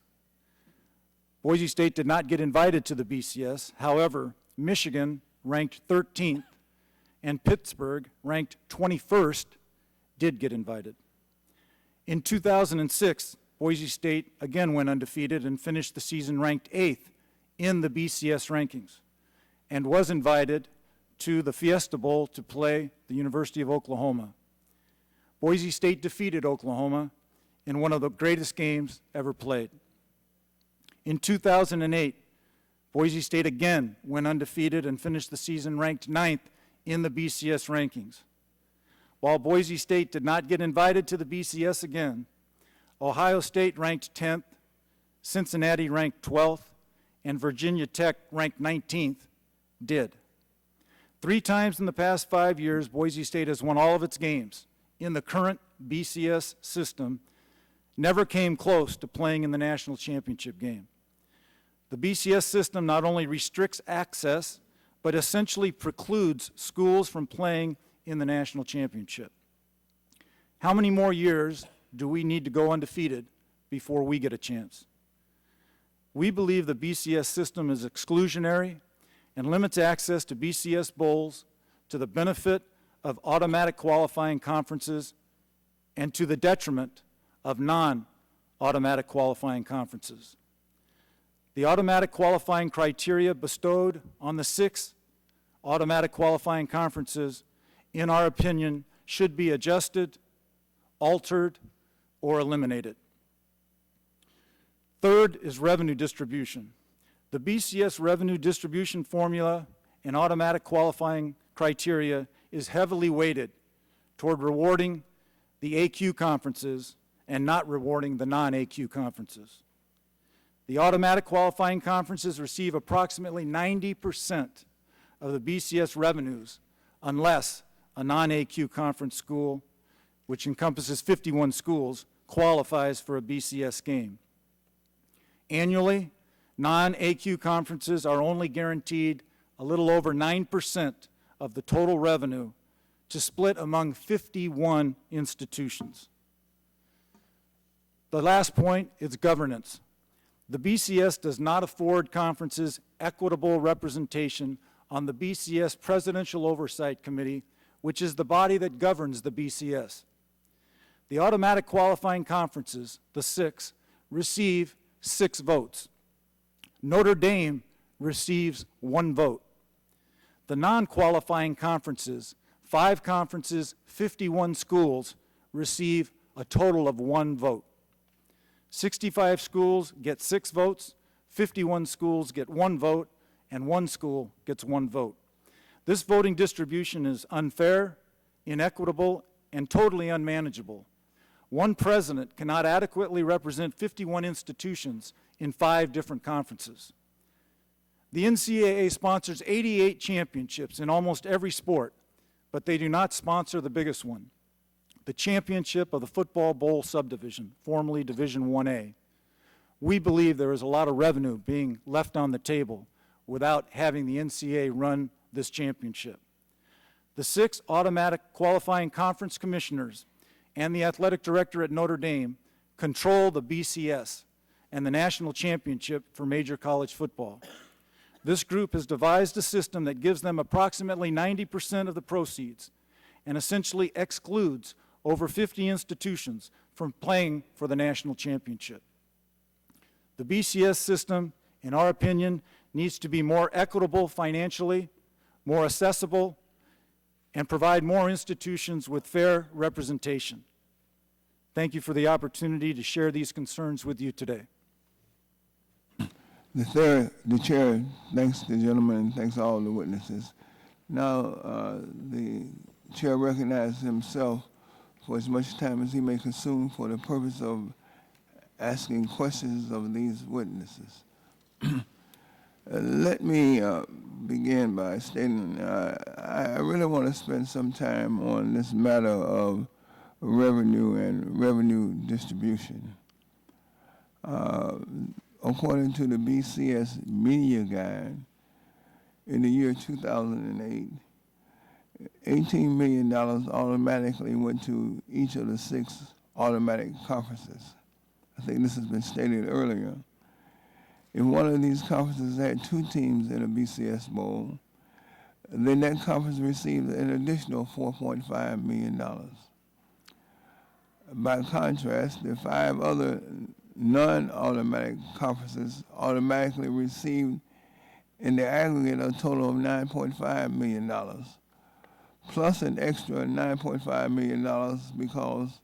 G: Boise State did not get invited to the BCS. However, Michigan, ranked 13th, and Pittsburgh, ranked 21st, did get invited. In 2006, Boise State again went undefeated and finished the season ranked 8th in the BCS rankings, and was invited to the Fiesta Bowl to play the University of Oklahoma. Boise State defeated Oklahoma in one of the greatest games ever played. In 2008, Boise State again went undefeated and finished the season ranked 9th in the BCS rankings. While Boise State did not get invited to the BCS again, Ohio State ranked 10th, Cincinnati ranked 12th, and Virginia Tech, ranked 19th, did. 3 times in the past 5 years, Boise State has won all of its games in the current BCS system, never came close to playing in the national championship game. The BCS system not only restricts access, but essentially precludes schools from playing in the national championship. How many more years do we need to go undefeated before we get a chance? We believe the BCS system is exclusionary and limits access to BCS bowls to the benefit of automatic qualifying conferences and to the detriment of non-automatic qualifying conferences. The automatic qualifying criteria bestowed on the 6 automatic qualifying conferences, in our opinion, should be adjusted, altered, or eliminated. Third is revenue distribution. The BCS revenue distribution formula and automatic qualifying criteria is heavily weighted toward rewarding the AQ conferences and not rewarding the non-AQ conferences. The automatic qualifying conferences receive approximately 90% of the BCS revenues unless a non-AQ conference school, which encompasses 51 schools, qualifies for a BCS game. Annually, non-AQ conferences are only guaranteed a little over 9% of the total revenue to split among 51 institutions. The last point is governance. The BCS does not afford conferences equitable representation on the BCS Presidential Oversight Committee, which is the body that governs the BCS. The automatic qualifying conferences, the 6, receive 6 votes. Notre Dame receives 1 vote. The non-qualifying conferences, 5 conferences, 51 schools, receive a total of 1 vote. 65 schools get 6 votes, 51 schools get 1 vote, and 1 school gets 1 vote. This voting distribution is unfair, inequitable, and totally unmanageable. One president cannot adequately represent 51 institutions in 5 different conferences. The NCAA sponsors 88 championships in almost every sport, but they do not sponsor the biggest one, the championship of the Football Bowl subdivision, formerly Division 1A. We believe there is a lot of revenue being left on the table without having the NCAA run this championship. The 6 automatic qualifying conference commissioners and the athletic director at Notre Dame control the BCS and the national championship for major college football. This group has devised a system that gives them approximately 90% of the proceeds and essentially excludes over 50 institutions from playing for the national championship. The BCS system, in our opinion, needs to be more equitable financially, more accessible, and provide more institutions with fair representation. Thank you for the opportunity to share these concerns with you today.
A: The chair thanks the gentleman and thanks all the witnesses. Now, the chair recognizes himself for as much time as he may consume for the purpose of asking questions of these witnesses. Let me begin by stating I really want to spend some time on this matter of revenue and revenue distribution. According to the BCS Media Guide, in the year 2008, $18 million automatically went to each of the 6 automatic conferences. I think this has been stated earlier. If one of these conferences had 2 teams in a BCS Bowl, then that conference received an additional $4.5 million. By contrast, the 5 other non-automatic conferences automatically received in the aggregate a total of $9.5 million, plus an extra $9.5 million because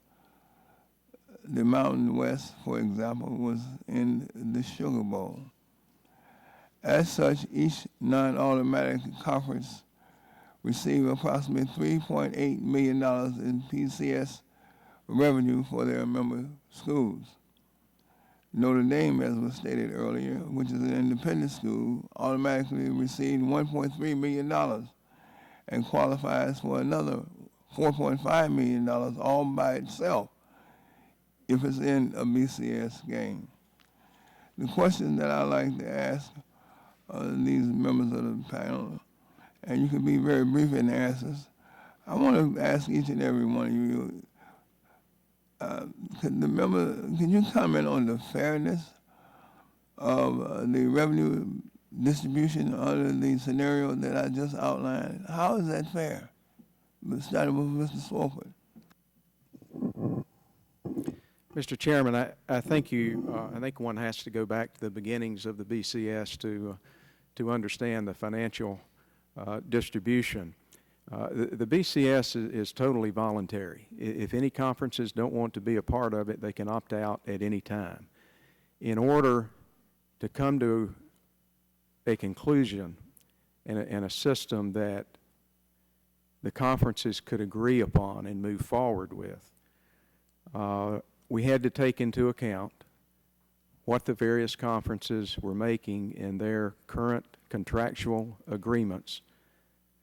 A: the Mountain West, for example, was in the Sugar Bowl. As such, each non-automatic conference received approximately $3.8 million in PCS revenue for their member schools. Notre Dame, as was stated earlier, which is an independent school, automatically received $1.3 million and qualifies for another $4.5 million all by itself if it's in a BCS game. The question that I like to ask these members of the panel, and you can be very brief in the answers, I want to ask each and every one of you, can you comment on the fairness of the revenue distribution under the scenario that I just outlined? How is that fair? Starting with Mr. Swofford.
D: Mr. Chairman, I think one has to go back to the beginnings of the BCS to understand the financial distribution. The BCS is totally voluntary. If any conferences don't want to be a part of it, they can opt out at any time. In order to come to a conclusion and a system that the conferences could agree upon and move forward with, we had to take into account what the various conferences were making in their current contractual agreements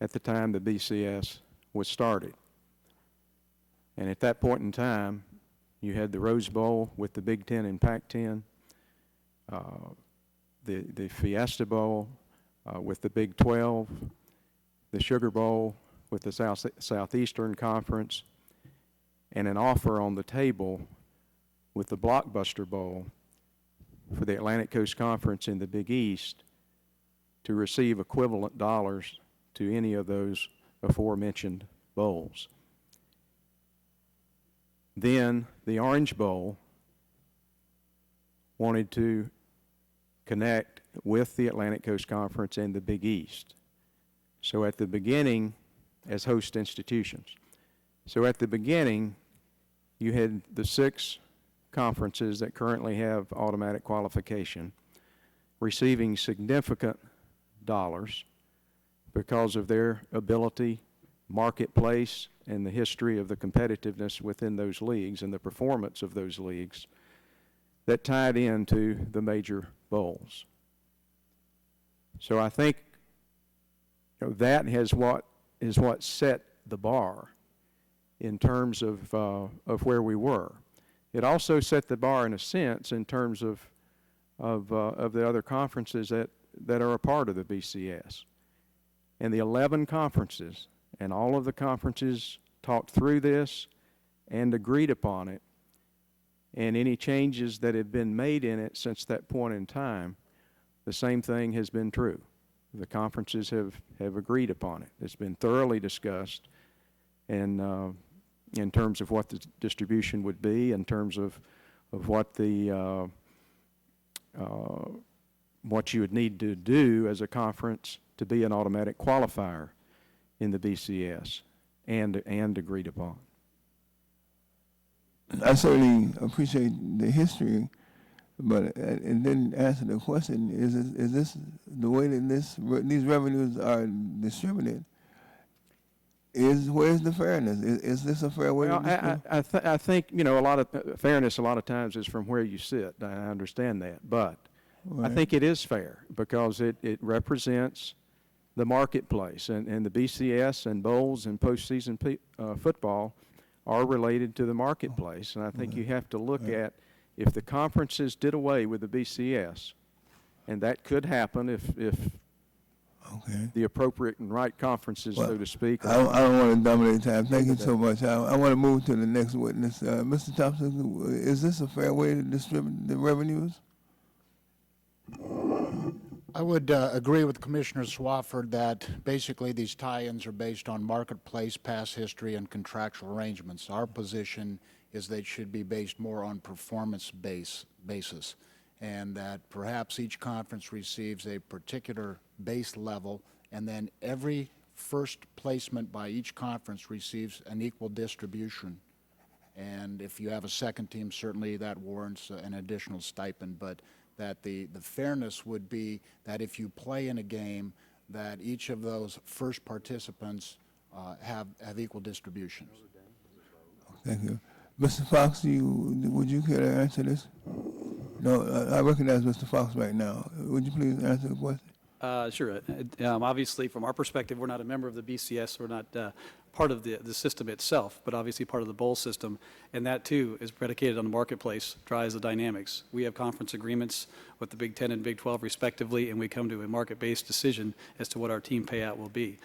D: at the time the BCS was started. And at that point in time, you had the Rose Bowl with the Big Ten and Pac-10, the Fiesta Bowl with the Big 12, the Sugar Bowl with the Southeastern Conference, and an offer on the table with the Blockbuster Bowl for the Atlantic Coast Conference in the Big East to receive equivalent dollars to any of those aforementioned bowls. Then the Orange Bowl wanted to connect with the Atlantic Coast Conference and the Big East. So at the beginning, as host institutions. So at the beginning, you had the 6 conferences that currently have automatic qualification receiving significant dollars because of their ability, marketplace, and the history of the competitiveness within those leagues and the performance of those leagues that tied into the major bowls. So I think that is what set the bar in terms of where we were. It also set the bar in a sense in terms of the other conferences that are a part of the BCS. And the 11 conferences, and all of the conferences talked through this and agreed upon it, and any changes that have been made in it since that point in time, the same thing has been true. The conferences have agreed upon it. It's been thoroughly discussed, and in terms of what the distribution would be, in terms of what the what you would need to do as a conference to be an automatic qualifier in the BCS, and agreed upon.
A: I certainly appreciate the history, but it didn't answer the question. Is this the way that these revenues are distributed? Where's the fairness? Is this a fair way?
D: Well, I think a lot of fairness a lot of times is from where you sit. I understand that, but
A: Right.
D: I think it is fair because it represents the marketplace, and the BCS and bowls and postseason football are related to the marketplace. And I think you have to look at if the conferences did away with the BCS, and that could happen if
A: Okay.
D: the appropriate and right conferences, so to speak.
A: I don't want to dominate time. Thank you so much. I want to move to the next witness. Mr. Thompson, is this a fair way to distribute the revenues?
E: I would agree with Commissioner Swafford that basically these tie-ins are based on marketplace, past history, and contractual arrangements. Our position is they should be based more on performance basis, and that perhaps each conference receives a particular base level, and then every first placement by each conference receives an equal distribution. And if you have a second team, certainly that warrants an additional stipend, but that the fairness would be that if you play in a game, that each of those first participants have equal distributions.
A: Thank you. Mr. Fox, would you care to answer this? No, I recognize Mr. Fox right now. Would you please answer the question?
F: Sure. Obviously, from our perspective, we're not a member of the BCS. We're not part of the system itself, but obviously part of the bowl system. And that, too, is predicated on the marketplace, drives the dynamics. We have conference agreements with the Big 10 and Big 12, respectively, and we come to a market-based decision as to what our team payout will be.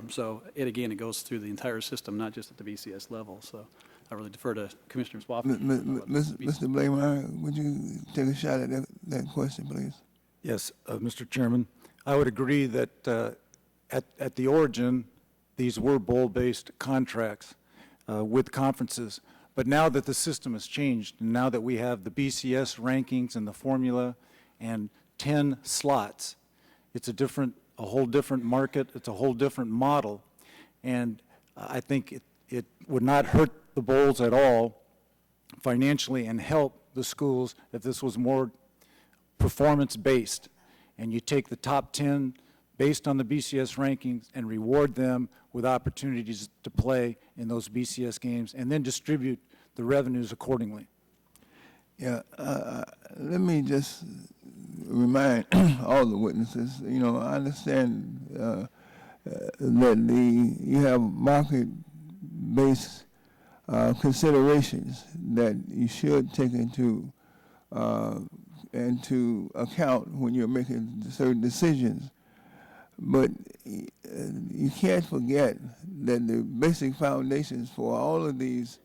F: So, it goes through the entire system, not just at the BCS level. So I really defer to Commissioner Swafford.
A: Mr. Blameyer, would you take a shot at that question, please?
G: Yes, Mr. Chairman, I would agree that at the origin, these were bowl-based contracts with conferences. But now that the system has changed, and now that we have the BCS rankings and the formula and 10 slots, it's a whole different market, it's a whole different model. And I think it would not hurt the bowls at all financially and help the schools if this was more performance-based, and you take the top 10 based on the BCS rankings and reward them with opportunities to play in those BCS games, and then distribute the revenues accordingly.
A: Yeah, let me just remind all the witnesses, I understand that you have market-based considerations that you should take into account when you're making certain decisions. But you can't forget that the basic foundations for all of these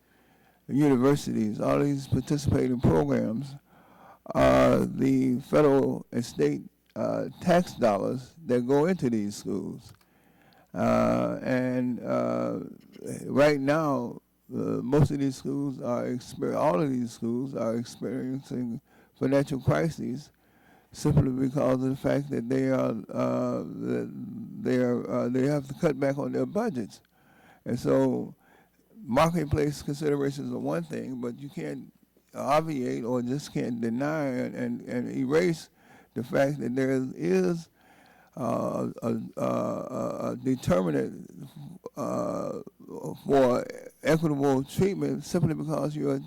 A: universities, all these participating programs, are the federal and state tax dollars that go into these schools. Right now, most of these schools all of these schools are experiencing financial crises simply because of the fact that they have to cut back on their budgets, and so marketplace considerations are one thing, but you can't obviate or just can't deny and erase the fact that there is a determinant for equitable treatment simply because you're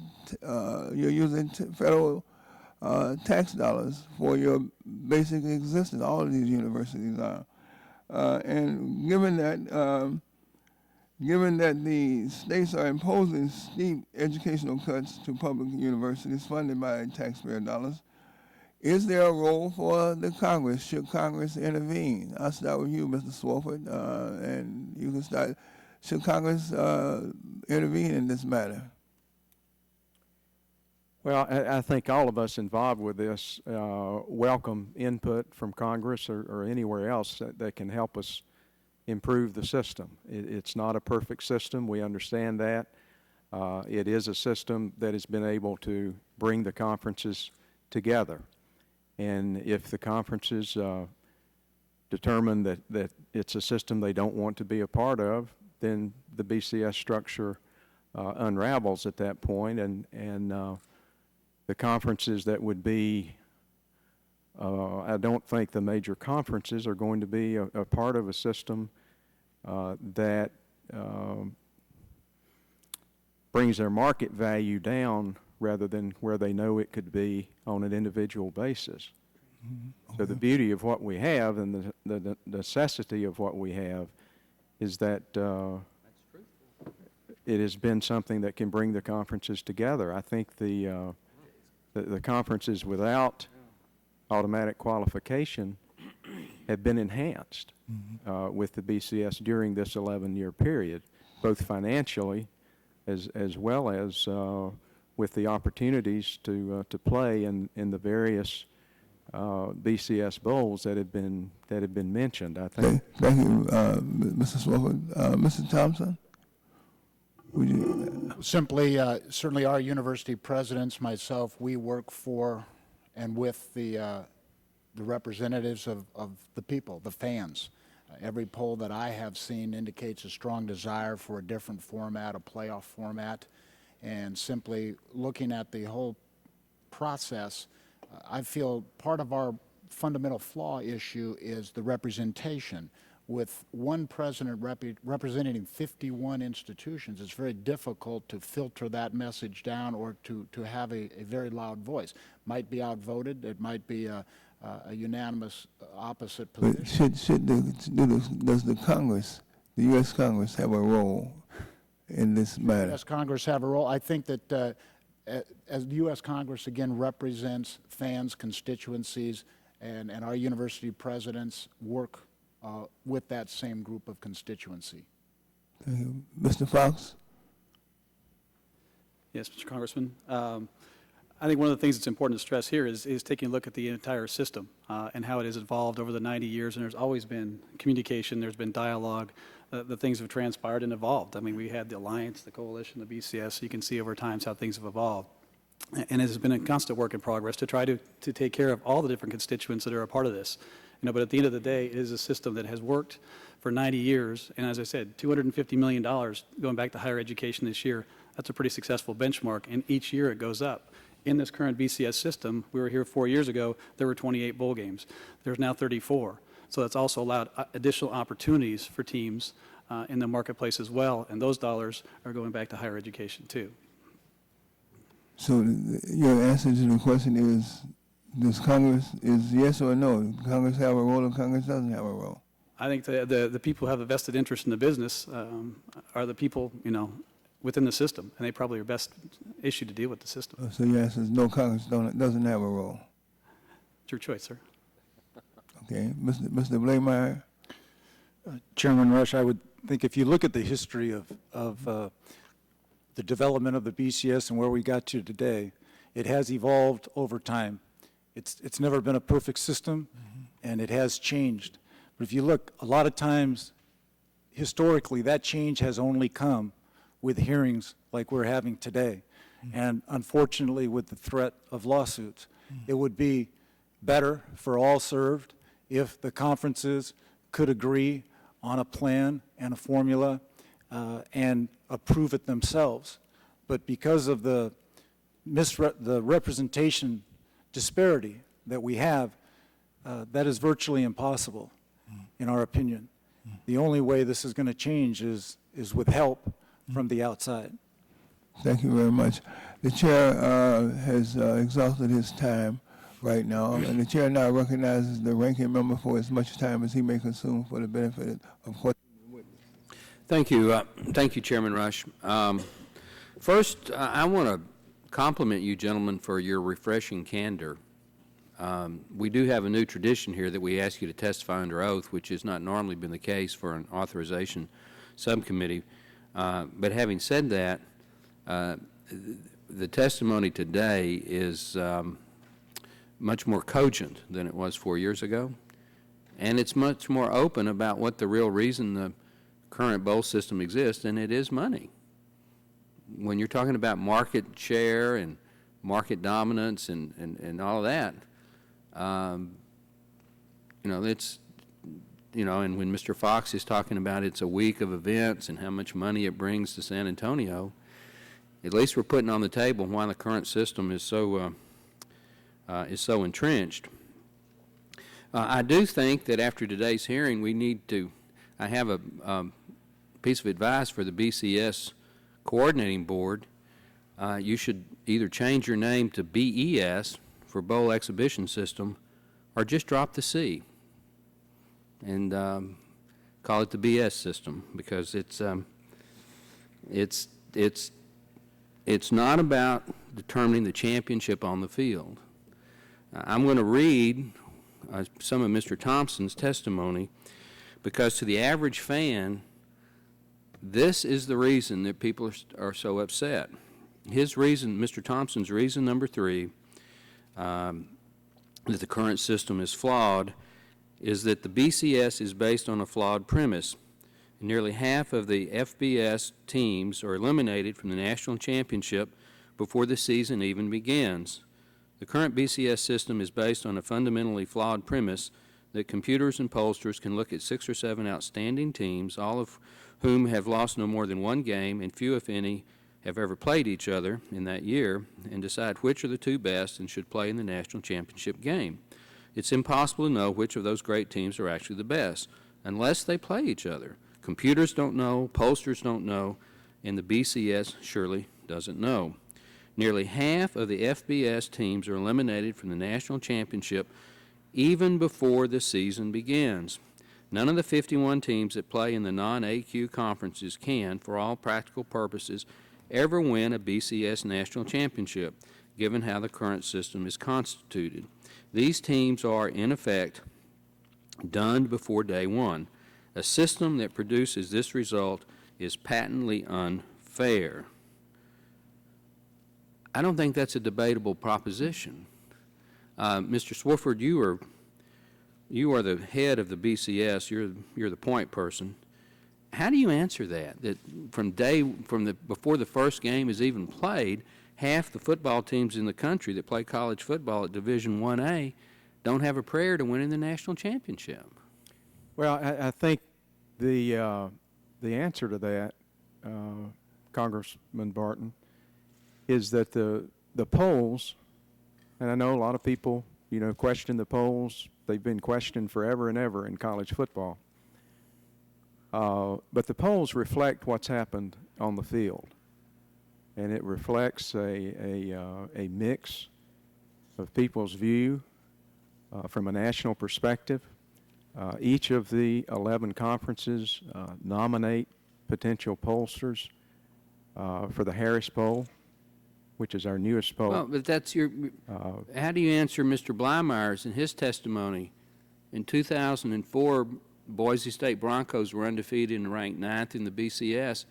A: using federal tax dollars for your basic existence. All of these universities are, and given that the states are imposing steep educational cuts to public universities funded by taxpayer dollars, is there a role for the Congress? Should Congress intervene? I'll start with you, Mr. Swofford, and you can start. Should Congress intervene in this matter?
D: Well, I think all of us involved with this welcome input from Congress or anywhere else that can help us improve the system. It's not a perfect system. We understand that. It is a system that has been able to bring the conferences together. And if the conferences determine that it's a system they don't want to be a part of, then the BCS structure unravels at that point, and the conferences that would be, I don't think the major conferences are going to be a part of a system that brings their market value down rather than where they know it could be on an individual basis. So the beauty of what we have and the necessity of what we have is that it has been something that can bring the conferences together. I think the conferences without automatic qualification have been enhanced with the BCS during this 11-year period, both financially as well as with the opportunities to play in the various BCS bowls that have been mentioned. I think.
A: Thank you, Mr. Swofford. Mr. Thompson, would you?
E: Simply, certainly our university presidents, myself, we work for and with the representatives of the people, the fans. Every poll that I have seen indicates a strong desire for a different format, a playoff format, and simply looking at the whole process, I feel part of our fundamental flaw issue is the representation. With one president representing 51 institutions, it's very difficult to filter that message down or to have a very loud voice. Might be outvoted, it might be a unanimous opposite position.
A: Does the Congress, the U.S. Congress, have a role in this matter?
E: Does Congress have a role? I think that as the U.S. Congress, again, represents fans, constituencies, and our university presidents work with that same group of constituency.
A: Thank you. Mr. Fox?
F: Yes, Mr. Congressman. I think one of the things that's important to stress here is taking a look at the entire system and how it has evolved over the 90 years, and there's always been communication, there's been dialogue, the things have transpired and evolved. I mean, we had the Alliance, the Coalition, the BCS, so you can see over time how things have evolved. And it has been a constant work in progress to try to take care of all the different constituents that are a part of this. But at the end of the day, it is a system that has worked for 90 years, and as I said, $250 million going back to higher education this year, that's a pretty successful benchmark, and each year it goes up. In this current BCS system, we were here 4 years ago, there were 28 bowl games. There's now 34. So that's also allowed additional opportunities for teams in the marketplace as well, and those dollars are going back to higher education too.
A: So your answer to the question is, does Congress, is yes or no? Does Congress have a role or Congress doesn't have a role?
F: I think the people who have a vested interest in the business are the people, within the system, and they probably are best issued to deal with the system.
A: So your answer is no, Congress doesn't have a role.
F: It's your choice, sir.
A: Okay. Mr. Blameyer?
G: Chairman Rush, I would think if you look at the history of the development of the BCS and where we got to today, it has evolved over time. It's never been a perfect system, and it has changed. But if you look, a lot of times historically, that change has only come with hearings like we're having today. And unfortunately, with the threat of lawsuits, it would be better for all served if the conferences could agree on a plan and a formula and approve it themselves. But because of the representation disparity that we have, that is virtually impossible, in our opinion. The only way this is going to change is with help from the outside.
A: Thank you very much. The chair has exhausted his time right now, and the chair now recognizes the ranking member for as much time as he may consume for the benefit of what.
B: Thank you. Thank you, Chairman Rush. First, I want to compliment you gentlemen for your refreshing candor. We do have a new tradition here that we ask you to testify under oath, which has not normally been the case for an authorization subcommittee. But having said that, the testimony today is much more cogent than it was 4 years ago, and it's much more open about what the real reason the current bowl system exists, and it is money. When you're talking about market share and market dominance and all of that, it's, and when Mr. Fox is talking about it's a week of events and how much money it brings to San Antonio, at least we're putting on the table why the current system is so entrenched. I do think that after today's hearing, we need to. I have a piece of advice for the BCS coordinating board. You should either change your name to BES for Bowl Exhibition System, or just drop the C and call it the BS system, because it's not about determining the championship on the field. I'm going to read some of Mr. Thompson's testimony, because to the average fan, this is the reason that people are so upset. His reason, Mr. Thompson's reason number 3, that the current system is flawed, is that the BCS is based on a flawed premise. Nearly half of the FBS teams are eliminated from the national championship before the season even begins. The current BCS system is based on a fundamentally flawed premise that computers and pollsters can look at 6 or 7 outstanding teams, all of whom have lost no more than one game, and few, if any, have ever played each other in that year, and decide which are the 2 best and should play in the national championship game. It's impossible to know which of those great teams are actually the best unless they play each other. Computers don't know, pollsters don't know, and the BCS surely doesn't know. Nearly half of the FBS teams are eliminated from the national championship even before the season begins. None of the 51 teams that play in the non-AQ conferences can, for all practical purposes, ever win a BCS national championship, given how the current system is constituted. These teams are, in effect, done before day one. A system that produces this result is patently unfair. I don't think that's a debatable proposition. Mr. Swofford, you are the head of the BCS. You're the point person. How do you answer that? That before the first game is even played, half the football teams in the country that play college football at Division 1A don't have a prayer to winning the national championship.
D: Well, I think the answer to that, Congressman Barton, is that the polls, and I know a lot of people, question the polls. They've been questioned forever and ever in college football. But the polls reflect what's happened on the field, and it reflects a mix of people's view from a national perspective. Each of the 11 conferences nominate potential pollsters for the Harris poll, which is our newest poll.
B: Well, but that's how do you answer Mr. Bleimeyer's in his testimony? In 2004, Boise State Broncos were undefeated and ranked 9th in the BCS.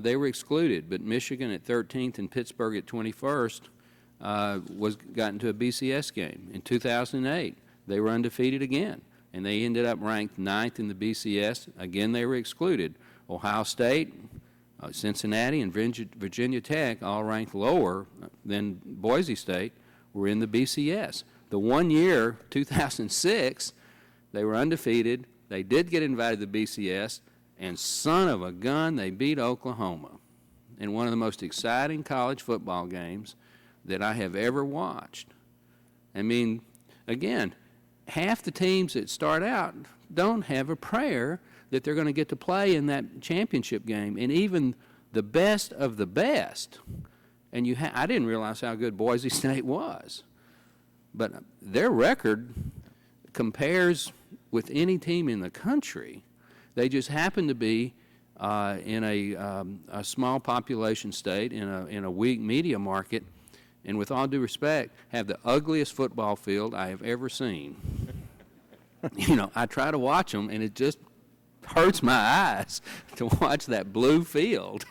B: They were excluded, but Michigan at 13th and Pittsburgh at 21st got into a BCS game. In 2008, they were undefeated again. and they ended up ranked 9th in the BCS. Again, they were excluded. Ohio State, Cincinnati, and Virginia Tech, all ranked lower than Boise State, were in the BCS. The one year, 2006, they were undefeated. They did get invited to the BCS, and son of a gun, they beat Oklahoma in one of the most exciting college football games that I have ever watched. I mean, again, half the teams that start out don't have a prayer that they're going to get to play in that championship game, and even the best of the best. And I didn't realize how good Boise State was, but their record compares with any team in the country. They just happen to be in a small population state, in a weak media market, and with all due respect, have the ugliest football field I have ever seen. You know, I try to watch them, and it just hurts my eyes to watch that blue field.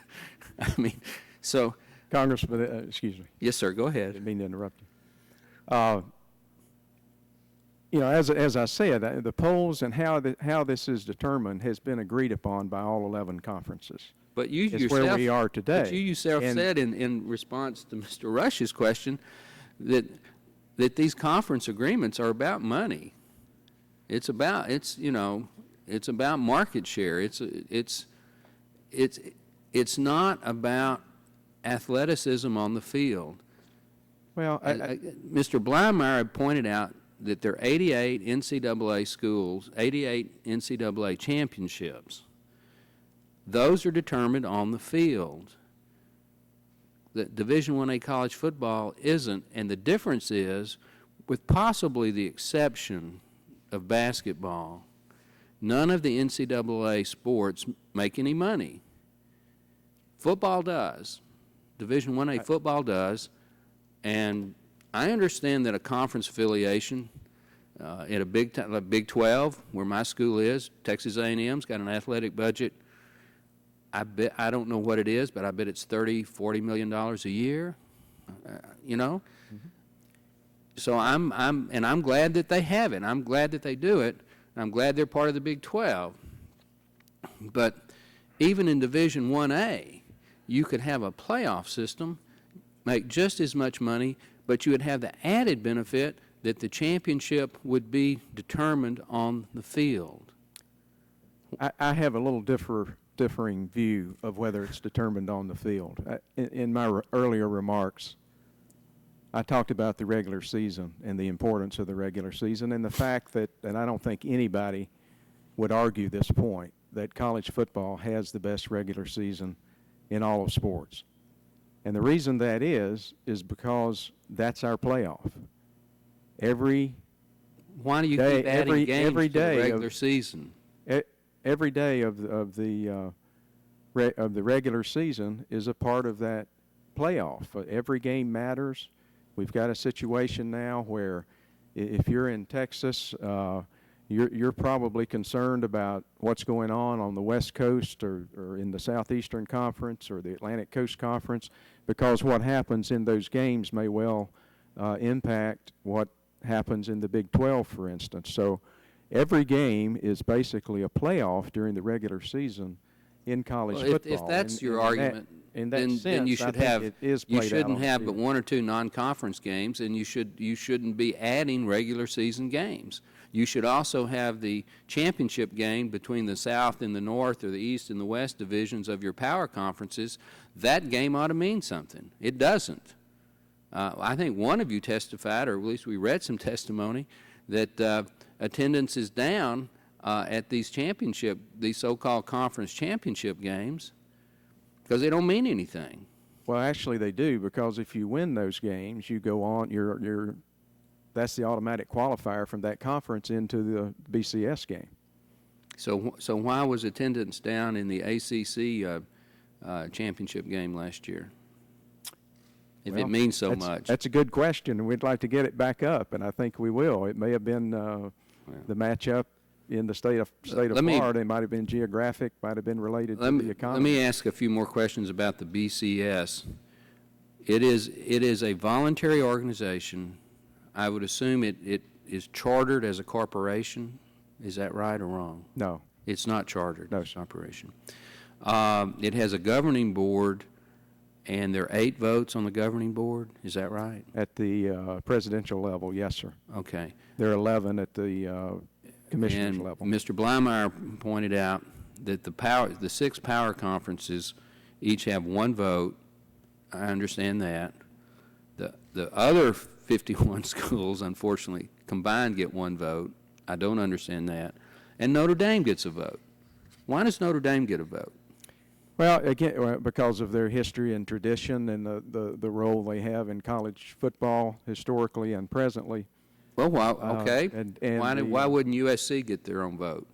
B: I mean, so.
D: Congressman, excuse me.
B: Yes, sir, go ahead.
D: I didn't mean to interrupt you. You know, as I said, the polls and how this is determined has been agreed upon by all 11 conferences.
B: But you
D: it's
B: yourself,
D: where we are today.
B: But you yourself said in response to Mr. Rush's question that these conference agreements are about money. It's about market share. It's not about athleticism on the field.
D: Well,
B: Mr. Bleimeyer pointed out that there are 88 NCAA schools, 88 NCAA championships. Those are determined on the field. The Division I-A college football isn't, and the difference is, with possibly the exception of basketball, none of the NCAA sports make any money. Football does. Division I-A football does, and I understand that a conference affiliation in a Big 12, where my school is, Texas A&M's got an athletic budget. I don't know what it is, but I bet it's $30-40 million a year. You know, so I'm glad that they have it. I'm glad that they do it. I'm glad they're part of the Big 12. But even in Division I-A, you could have a playoff system, make just as much money, but you would have the added benefit that the championship would be determined on the field.
D: I have a little differing view of whether it's determined on the field. In my earlier remarks, I talked about the regular season and the importance of the regular season and the fact that, and I don't think anybody would argue this point, that college football has the best regular season in all of sports. And the reason that is because that's our playoff.
B: Why do you
D: day,
B: keep adding games
D: every
B: to the
D: day
B: regular season?
D: Every day of the regular season is a part of that playoff. Every game matters. We've got a situation now where if you're in Texas, you're probably concerned about what's going on the West Coast or in the Southeastern Conference or the Atlantic Coast Conference, because what happens in those games may well impact what happens in the Big 12, for instance. So every game is basically a playoff during the regular season in college football.
B: If that's your argument, then you should have. You shouldn't have but one or two non-conference games, and you shouldn't be adding regular season games. You should also have the championship game between the South and the North, or the East and the West divisions of your power conferences. That game ought to mean something. It doesn't. I think one of you testified, or at least we read some testimony, that attendance is down at these so-called conference championship games, because they don't mean anything.
D: Well, actually they do, because if you win those games, you go on, that's the automatic qualifier from that conference into the BCS game.
B: So why was attendance down in the ACC championship game last year, if it means so much?
D: That's a good question, and we'd like to get it back up, and I think we will. It may have been the matchup in the state of Florida. It might have been geographic, might have been related to the economy.
B: Let me ask a few more questions about the BCS. It is a voluntary organization. I would assume it is chartered as a corporation. Is that right or wrong?
D: No.
B: It's not chartered.
D: No,
B: It's
D: sir.
B: operation. It has a governing board, and there are 8 votes on the governing board. Is that right?
D: At the presidential level, yes, sir.
B: Okay.
D: There are 11 at the commissioner's
B: And
D: level.
B: Mr. Bleimeyer pointed out that the 6 power conferences each have 1 vote. I understand that. The other 51 schools, unfortunately, combined get 1 vote. I don't understand that. And Notre Dame gets a vote. Why does Notre Dame get a vote?
D: Well, again, because of their history and tradition and the role they have in college football historically and presently.
B: Well, why, okay.
D: And
B: Why wouldn't USC get their own vote?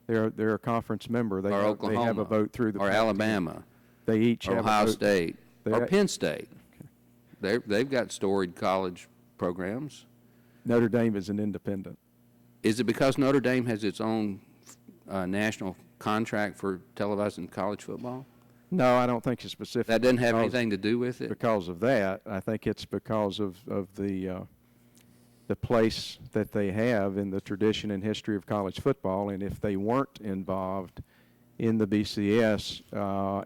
D: They're a conference member. They
B: Or
D: have,
B: Oklahoma?
D: They have a vote through the
B: or
D: Pac-10.
B: Alabama?
D: They each
B: Or
D: have
B: Ohio
D: a vote.
B: State?
D: They-
B: Or Penn State? They've got storied college programs.
D: Notre Dame is an independent.
B: Is it because Notre Dame has its own national contract for televising college football?
D: No, I don't think it's specific.
B: That doesn't have
D: because-
B: anything to do with it?
D: Because of that, I think it's because of the place that they have in the tradition and history of college football. And if they weren't involved in the BCS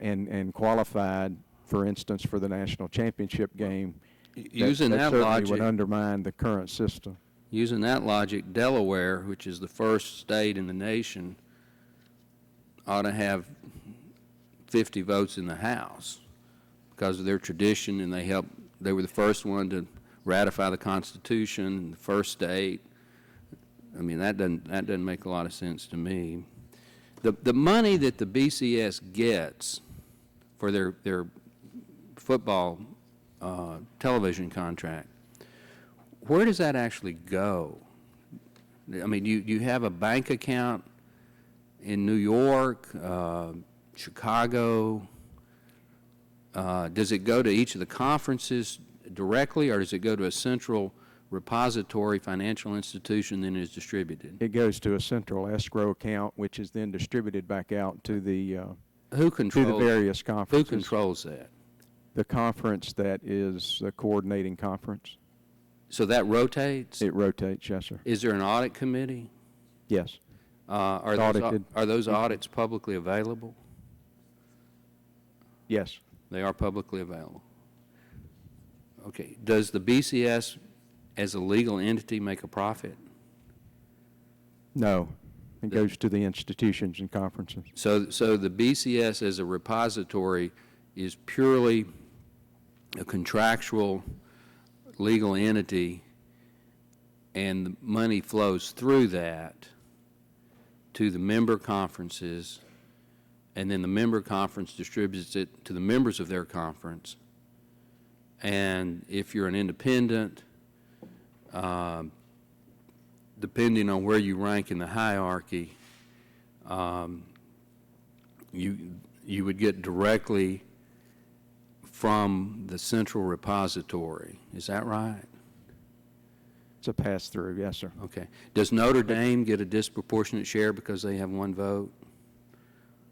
D: and qualified, for instance, for the national championship game,
B: Using
D: that
B: that
D: certainly
B: logic,
D: would undermine the current system.
B: using that logic, Delaware, which is the first state in the nation, ought to have 50 votes in the House because of their tradition, and they were the first one to ratify the Constitution, the first state. I mean, that doesn't make a lot of sense to me. The money that the BCS gets for their football television contract, where does that actually go? I mean, you have a bank account in New York, Chicago. Does it go to each of the conferences directly, or does it go to a central repository financial institution then is distributed?
D: It goes to a central escrow account, which is then distributed back out to the
B: Who
D: to
B: controls?
D: the various
B: Who
D: conferences.
B: controls that?
D: The conference that is the coordinating conference.
B: So that rotates?
D: It rotates, yes, sir.
B: Is there an audit committee?
D: Yes.
B: Are
D: Audited.
B: those audits publicly available?
D: Yes.
B: They are publicly available. Okay. Does the BCS as a legal entity make a profit?
D: No. It goes to the institutions and conferences.
B: So the BCS as a repository is purely a contractual legal entity, and the money flows through that to the member conferences, and then the member conference distributes it to the members of their conference. And if you're an independent, depending on where you rank in the hierarchy, you would get directly from the central repository. Is that right?
D: It's a pass-through, yes, sir.
B: Okay. Does Notre Dame get a disproportionate share because they have 1 vote?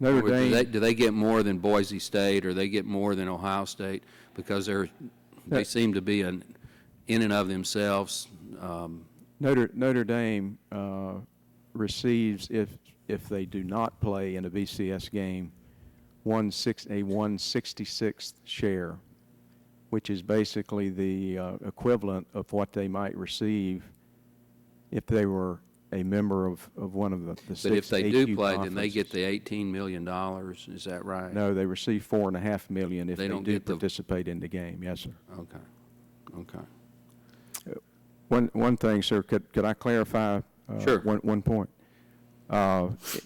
D: Notre
B: Or
D: Dame,
B: do they get more than Boise State, or they get more than Ohio State because they seem to be in and of themselves?
D: Notre Dame receives, if they do not play in a BCS game, a 1/66th share, which is basically the equivalent of what they might receive if they were a member of one of the six
B: But if they do
D: AQ
B: play, then they get
D: conferences.
B: the $18 million. Is that right?
D: No, they receive $4.5 million if
B: They
D: they
B: don't
D: do
B: get the-
D: participate in the game. Yes, sir.
B: Okay. Okay.
D: One thing, sir, could I clarify
B: Sure.
D: one point?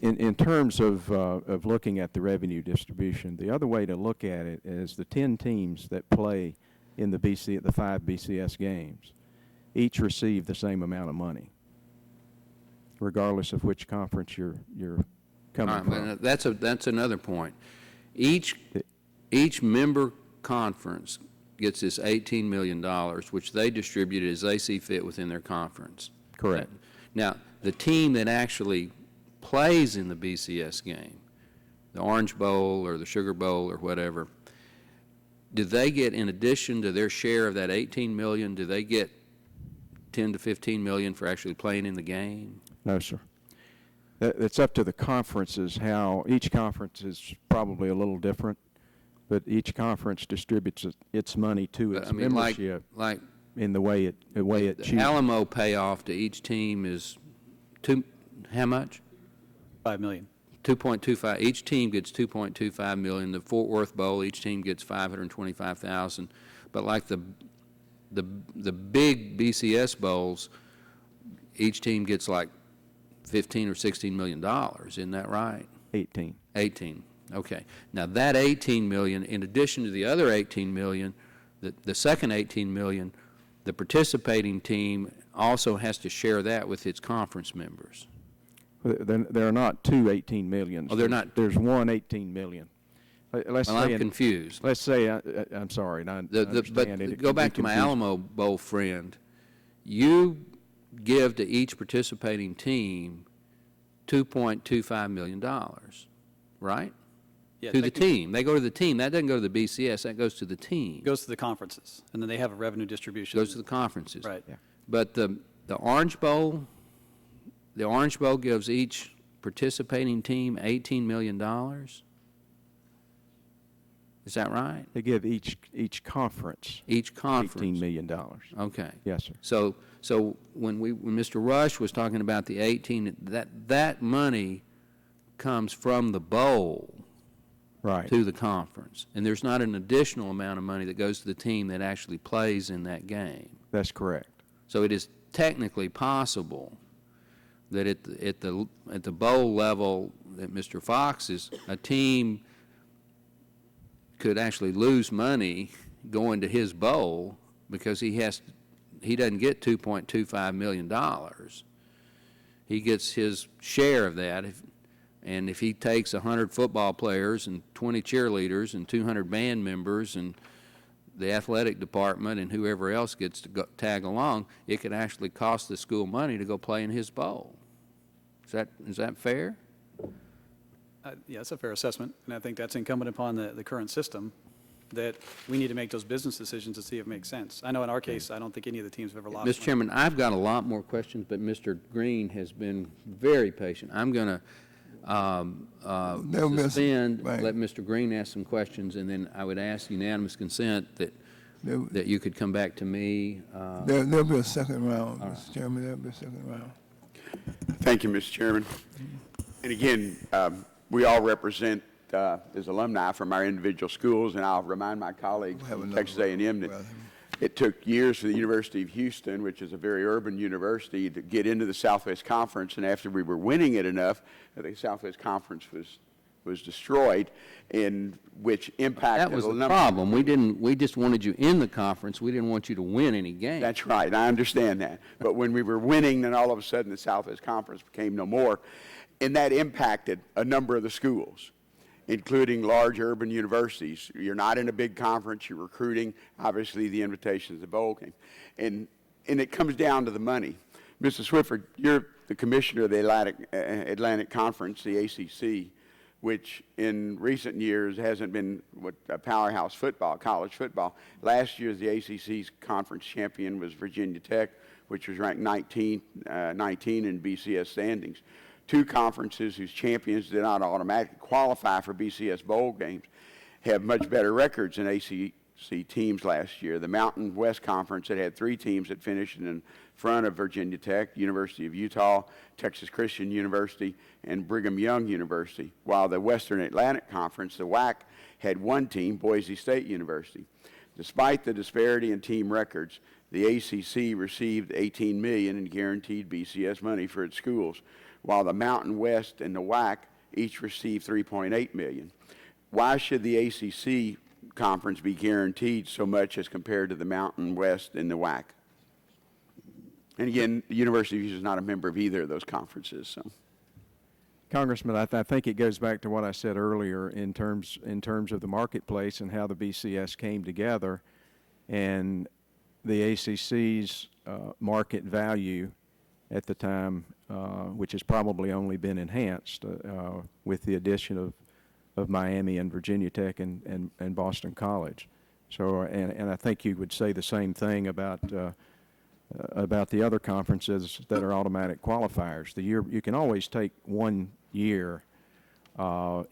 D: In terms of looking at the revenue distribution, the other way to look at it is the 10 teams that play in the 5 BCS games each receive the same amount of money, regardless of which conference you're coming
B: All right,
D: from.
B: but that's another point. Each member conference gets this $18 million, which they distribute as they see fit within their conference.
D: Correct.
B: Now, the team that actually plays in the BCS game, the Orange Bowl or the Sugar Bowl or whatever, do they get, in addition to their share of that $18 million, do they get $10 to $15 million for actually playing in the game?
D: No, sir. It's up to the conferences how, each conference is probably a little different, but each conference distributes its money to its
B: I mean,
D: membership
B: like
D: in the way it
B: the
D: chooses.
B: Alamo payoff to each team is how much?
F: 5 million.
B: 2.25. Each team gets 2.25 million. The Fort Worth Bowl, each team gets 525,000. But like the big BCS bowls, each team gets like 15 or 16 million dollars. Isn't that right?
D: 18.
B: 18. Okay. Now that 18 million, in addition to the other 18 million, the second 18 million, the participating team also has to share that with its conference members.
D: There are not two 18 millions.
B: Oh, they're not?
D: There's one 18 million. Let's
B: Well,
D: say
B: I'm confused.
D: Let's say, I'm sorry, and I understand it.
B: But go back to my Alamo Bowl friend. You give to each participating team $2.25 million, right?
F: Yeah,
B: To the
F: technically,
B: team. They go to the team. That doesn't go to the BCS. That goes to the team.
F: it goes to the conferences, and then they have a revenue distribution.
B: Goes to the conferences.
F: Right.
D: Yeah.
B: But the Orange Bowl gives each participating team $18 million. Is that right?
D: They give each conference
B: Each conference.
D: $18 million.
B: Okay.
D: Yes, sir.
B: So when Mr. Rush was talking about the 18, that money comes from the bowl
D: Right.
B: to the conference, and there's not an additional amount of money that goes to the team that actually plays in that game.
D: That's correct.
B: So it is technically possible that at the bowl level that Mr. Fox is, a team could actually lose money going to his bowl because he doesn't get $2.25 million. He gets his share of that. And if he takes 100 football players and 20 cheerleaders and 200 band members and the athletic department and whoever else gets to tag along, it could actually cost the school money to go play in his bowl. Is that fair?
F: Yeah, that's a fair assessment, and I think that's incumbent upon the current system, that we need to make those business decisions to see if it makes sense. I know in our case, I don't think any of the teams have ever lost
B: Mr.
F: money.
B: Chairman, I've got a lot more questions, but Mr. Green has been very patient. I'm going to suspend,
A: right.
B: let Mr. Green ask some questions, and then I would ask unanimous consent that you could come back to me.
A: There'll be a second round, Mr. Chairman. There'll be a second round.
C: Thank you, Mr. Chairman. And again, we all represent as alumni from our individual schools, and I'll remind my colleagues
A: We'll have
C: from
A: another
C: Texas A&M that
A: round.
C: it took years for the University of Houston, which is a very urban university, to get into the Southwest Conference, and after we were winning it enough, the Southwest Conference was destroyed, and which impacted
B: That was
C: a
B: the
C: number.
B: problem. We just wanted you in the conference. We didn't want you to win any games.
C: That's right, I understand that. But when we were winning, then all of a sudden the Southwest Conference became no more, and that impacted a number of the schools, including large urban universities. You're not in a big conference, you're recruiting, obviously the invitation is the bowl game. And it comes down to the money. Mr. Swifford, you're the commissioner of the Atlantic Conference, the ACC, which in recent years hasn't been what powerhouse football, college football. Last year, the ACC's conference champion was Virginia Tech, which was ranked 19 in BCS standings. Two conferences whose champions did not automatically qualify for BCS bowl games have much better records than ACC teams last year. The Mountain West Conference that had three teams that finished in front of Virginia Tech, University of Utah, Texas Christian University, and Brigham Young University, while the Western Atlantic Conference, the WAC, had one team, Boise State University. Despite the disparity in team records, the ACC received $18 million in guaranteed BCS money for its schools, while the Mountain West and the WAC each received $3.8 million. Why should the ACC conference be guaranteed so much as compared to the Mountain West and the WAC? And again, the University of Houston is not a member of either of those conferences. So,
D: Congressman, I think it goes back to what I said earlier in terms of the marketplace and how the BCS came together, and the ACC's market value at the time, which has probably only been enhanced with the addition of Miami and Virginia Tech and Boston College. So, and I think you would say the same thing about about the other conferences that are automatic qualifiers. You can always take 1 year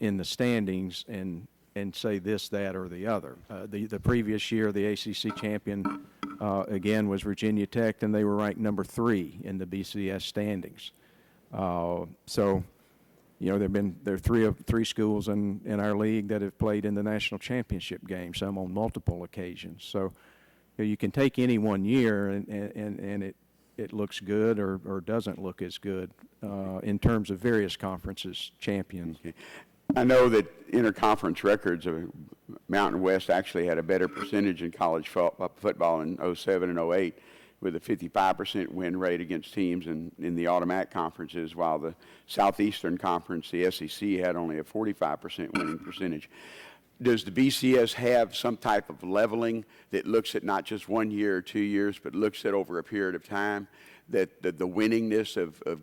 D: in the standings and say this, that, or the other. The previous year, the ACC champion again was Virginia Tech, and they were ranked number 3 in the BCS standings. So, you know, there are three schools in our league that have played in the national championship game, some on multiple occasions. So, you know, you can take any 1 year and it looks good or doesn't look as good in terms of various conferences champions.
C: Okay. I know that interconference records of Mountain West actually had a better percentage in college football in 07 and 08 with a 55% win rate against teams in the automatic conferences, while the Southeastern Conference, the SEC, had only a 45% winning percentage. Does the BCS have some type of leveling that looks at not just 1 year or 2 years, but looks at over a period of time, that the winningness of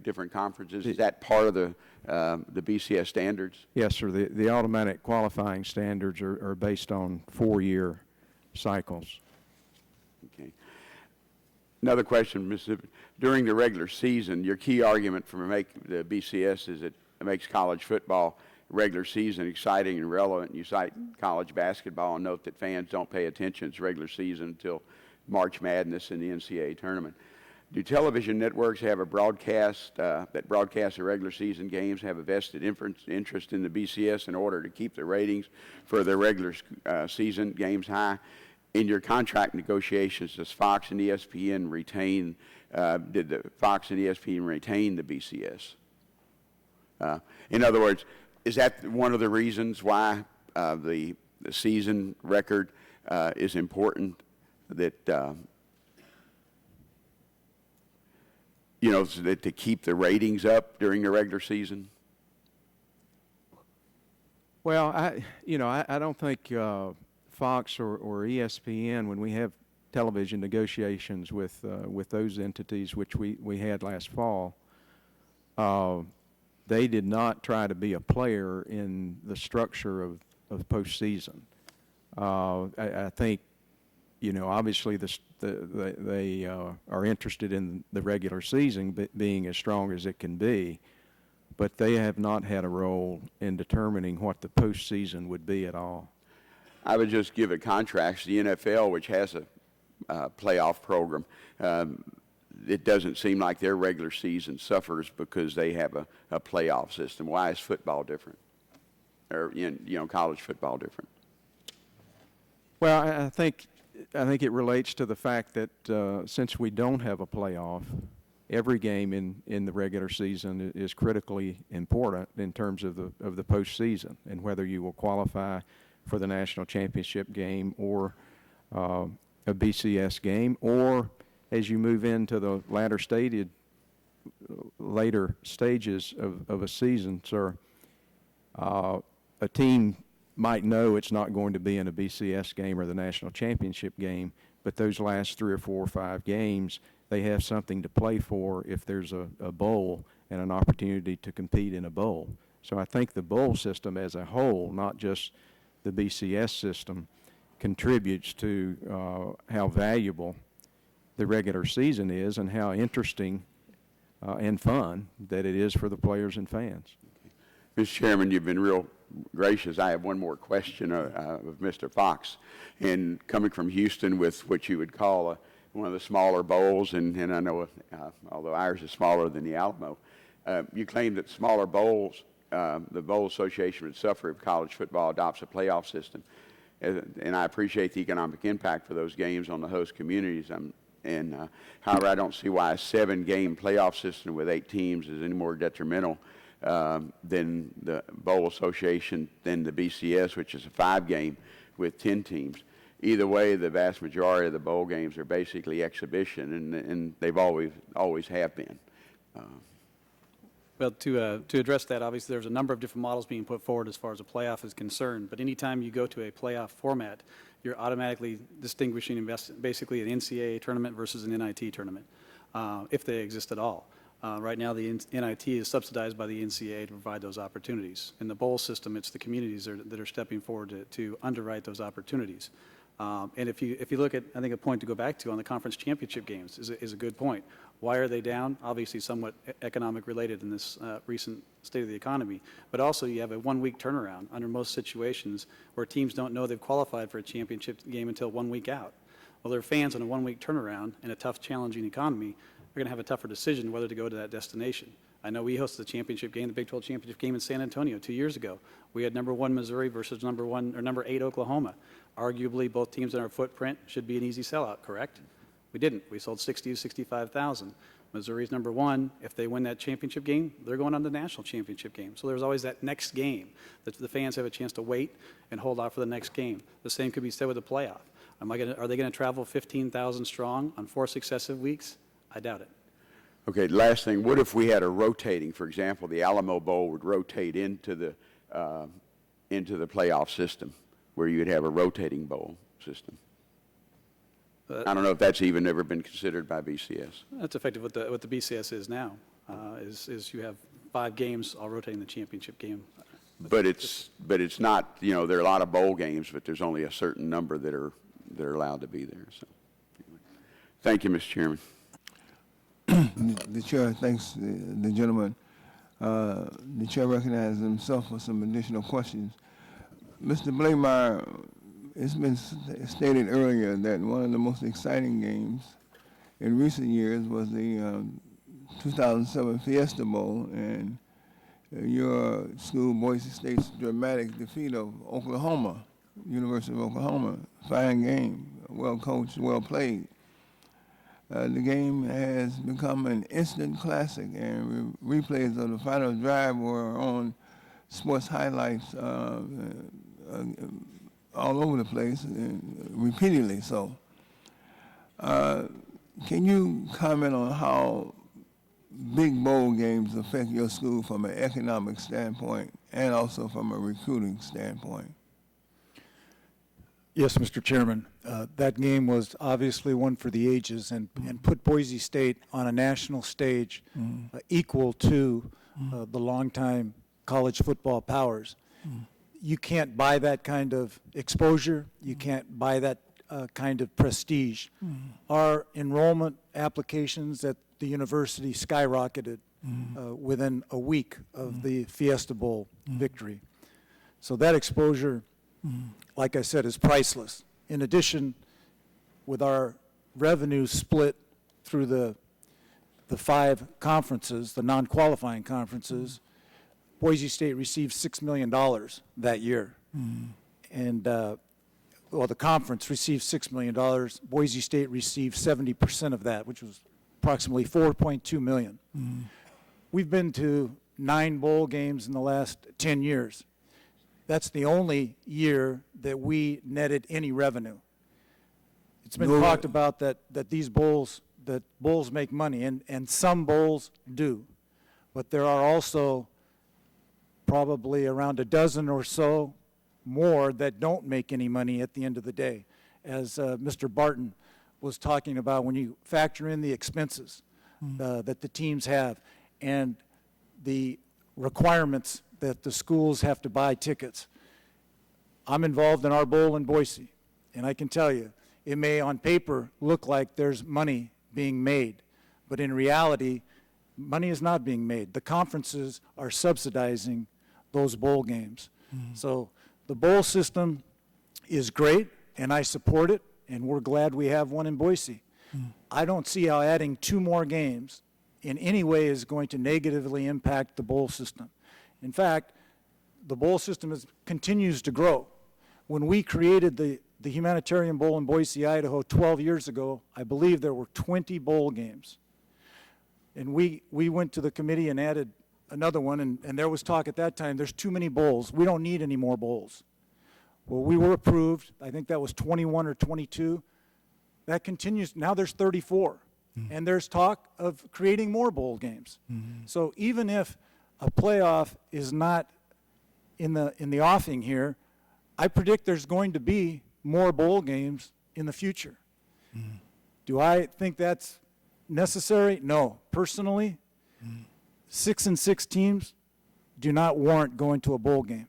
C: different conferences, is that part of the BCS standards?
D: Yes, sir. The automatic qualifying standards are based on 4-year cycles.
C: Okay. Another question, Mississippi. During the regular season, your key argument for the BCS is it makes college football regular season exciting and relevant. You cite college basketball and note that fans don't pay attention to regular season until March Madness and the NCAA tournament. Do television networks have a broadcast that broadcasts the regular season games have a vested interest in the BCS in order to keep the ratings for their regular season games high? In your contract negotiations, does Fox and ESPN retain? Did the Fox and ESPN retain the BCS? In other words, is that one of the reasons why the season record is important? That you know, so that to keep the ratings up during the regular season?
D: Well, I don't think Fox or ESPN, when we have television negotiations with those entities, which we had last fall, they did not try to be a player in the structure of postseason. I think, you know, obviously they are interested in the regular season being as strong as it can be, but they have not had a role in determining what the postseason would be at all.
C: I would just give a contrast to the NFL, which has a playoff program. It doesn't seem like their regular season suffers because they have a playoff system. Why is football different? Or, college football different?
D: Well, I think it relates to the fact that since we don't have a playoff, every game in the regular season is critically important in terms of the postseason and whether you will qualify for the national championship game or a BCS game, or as you move into the later stages of a season, sir, a team might know it's not going to be in a BCS game or the national championship game, but those last 3 or 4 or 5 games, they have something to play for if there's a bowl and an opportunity to compete in a bowl. So I think the bowl system as a whole, not just the BCS system, contributes to how valuable the regular season is and how interesting and fun that it is for the players and fans.
C: Mr. Chairman, you've been real gracious. I have one more question of Mr. Fox. And coming from Houston with what you would call one of the smaller bowls, and I know, although ours is smaller than the Alamo, you claim that smaller bowls, the Bowl Association would suffer if college football adopts a playoff system. And I appreciate the economic impact for those games on the host communities. However, I don't see why a 7-game playoff system with 8 teams is any more detrimental than the Bowl Association, than the BCS, which is a 5-game with 10 teams. Either way, the vast majority of the bowl games are basically exhibition, and they've always have been.
F: Well, to address that, obviously there's a number of different models being put forward as far as a playoff is concerned, but anytime you go to a playoff format, you're automatically distinguishing basically an NCAA tournament versus an NIT tournament, if they exist at all. Right now, the NIT is subsidized by the NCAA to provide those opportunities. In the bowl system, it's the communities that are stepping forward to underwrite those opportunities. And if you look at, I think a point to go back to on the conference championship games is a good point. Why are they down? Obviously somewhat economic related in this recent state of the economy, but also you have a 1-week turnaround under most situations where teams don't know they've qualified for a championship game until 1 week out. Well, their fans on a 1-week turnaround in a tough, challenging economy are going to have a tougher decision whether to go to that destination. I know we hosted the championship game, the Big 12 championship game in San Antonio 2 years ago. We had number 1 Missouri versus number 8 Oklahoma. Arguably, both teams in our footprint should be an easy sellout, correct? We didn't. We sold 60 to 65,000. Missouri's number 1. If they win that championship game, they're going on to the national championship game. So there's always that next game that the fans have a chance to wait and hold out for the next game. The same could be said with the playoff. Are they going to travel 15,000 strong on 4 successive weeks? I doubt it.
C: Okay, last thing, what if we had a rotating, for example, the Alamo Bowl would rotate into the playoff system, where you'd have a rotating bowl system? I don't know if that's even ever been considered by BCS.
F: That's effective what the BCS is now, is you have 5 games all rotating the championship game.
C: But it's not, you know, there are a lot of bowl games, but there's only a certain number that are allowed to be there. So, anyway. Thank you, Mr. Chairman.
A: The chair thanks the gentleman. The chair recognizes himself for some additional questions. Mr. Blameyer, it's been stated earlier that one of the most exciting games in recent years was the 2007 Fiesta Bowl and your school, Boise State's dramatic defeat of Oklahoma, University of Oklahoma. Fine game, well coached, well played. The game has become an instant classic, and replays of the final drive were on sports highlights all over the place, repeatedly so. Can you comment on how big bowl games affect your school from an economic standpoint and also from a recruiting standpoint?
G: Yes, Mr. Chairman. That game was obviously one for the ages and put Boise State on a national stage equal to the longtime college football powers. You can't buy that kind of exposure. You can't buy that kind of prestige. Our enrollment applications at the university skyrocketed within a week of the Fiesta Bowl victory. So that exposure, like I said, is priceless. In addition, with our revenue split through the 5 conferences, the non-qualifying conferences, Boise State received $6 million that year. And, the conference received $6 million. Boise State received 70% of that, which was approximately $4.2 million. We've been to 9 bowl games in the last 10 years. That's the only year that we netted any revenue. It's been talked about that bulls make money, and some bowls do. But there are also probably around a dozen or so more that don't make any money at the end of the day. As Mr. Barton was talking about, when you factor in the expenses that the teams have and the requirements that the schools have to buy tickets. I'm involved in our bowl in Boise, and I can tell you, it may on paper look like there's money being made, but in reality, money is not being made. The conferences are subsidizing those bowl games. So the bowl system is great, and I support it, and we're glad we have one in Boise. I don't see how adding 2 more games in any way is going to negatively impact the bowl system. In fact, the bowl system continues to grow. When we created the Humanitarian Bowl in Boise, Idaho 12 years ago, I believe there were 20 bowl games. And we went to the committee and added another one, and there was talk at that time, there's too many bowls. We don't need any more bowls. Well, we were approved. I think that was 21 or 22. That continues. Now there's 34. And there's talk of creating more bowl games. So even if a playoff is not in the offing here, I predict there's going to be more bowl games in the future. Do I think that's necessary? No. Personally, 6 and 6 teams do not warrant going to a bowl game.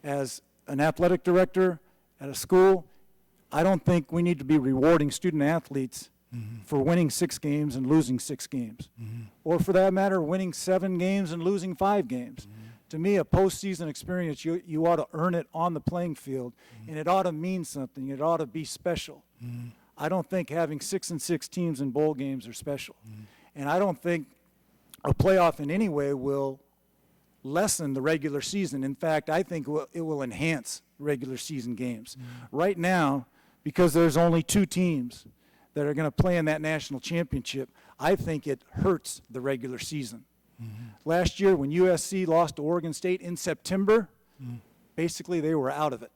G: As an athletic director at a school, I don't think we need to be rewarding student athletes for winning 6 games and losing 6 games, or for that matter, winning 7 games and losing 5 games. To me, a postseason experience, you ought to earn it on the playing field, and it ought to mean something. It ought to be special. I don't think having 6-6 teams in bowl games are special, and I don't think a playoff in any way will lessen the regular season. In fact, I think it will enhance regular season games. Right now, because there's only 2 teams that are going to play in that national championship, I think it hurts the regular season. Last year, when USC lost to Oregon State in September, basically they were out of it.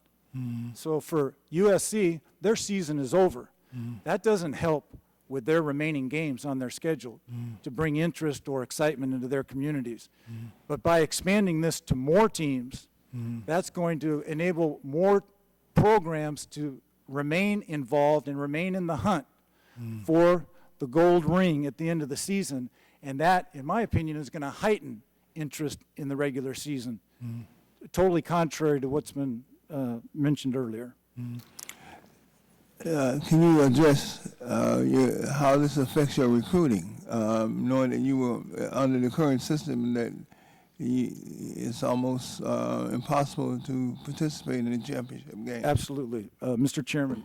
G: So for USC, their season is over. That doesn't help with their remaining games on their schedule to bring interest or excitement into their communities. But by expanding this to more teams, that's going to enable more programs to remain involved and remain in the hunt for the gold ring at the end of the season. And that, in my opinion, is going to heighten interest in the regular season, totally contrary to what's been mentioned earlier.
A: Can you address how this affects your recruiting, knowing that you were under the current system that it's almost impossible to participate in the championship game?
G: Absolutely. Mr. Chairman,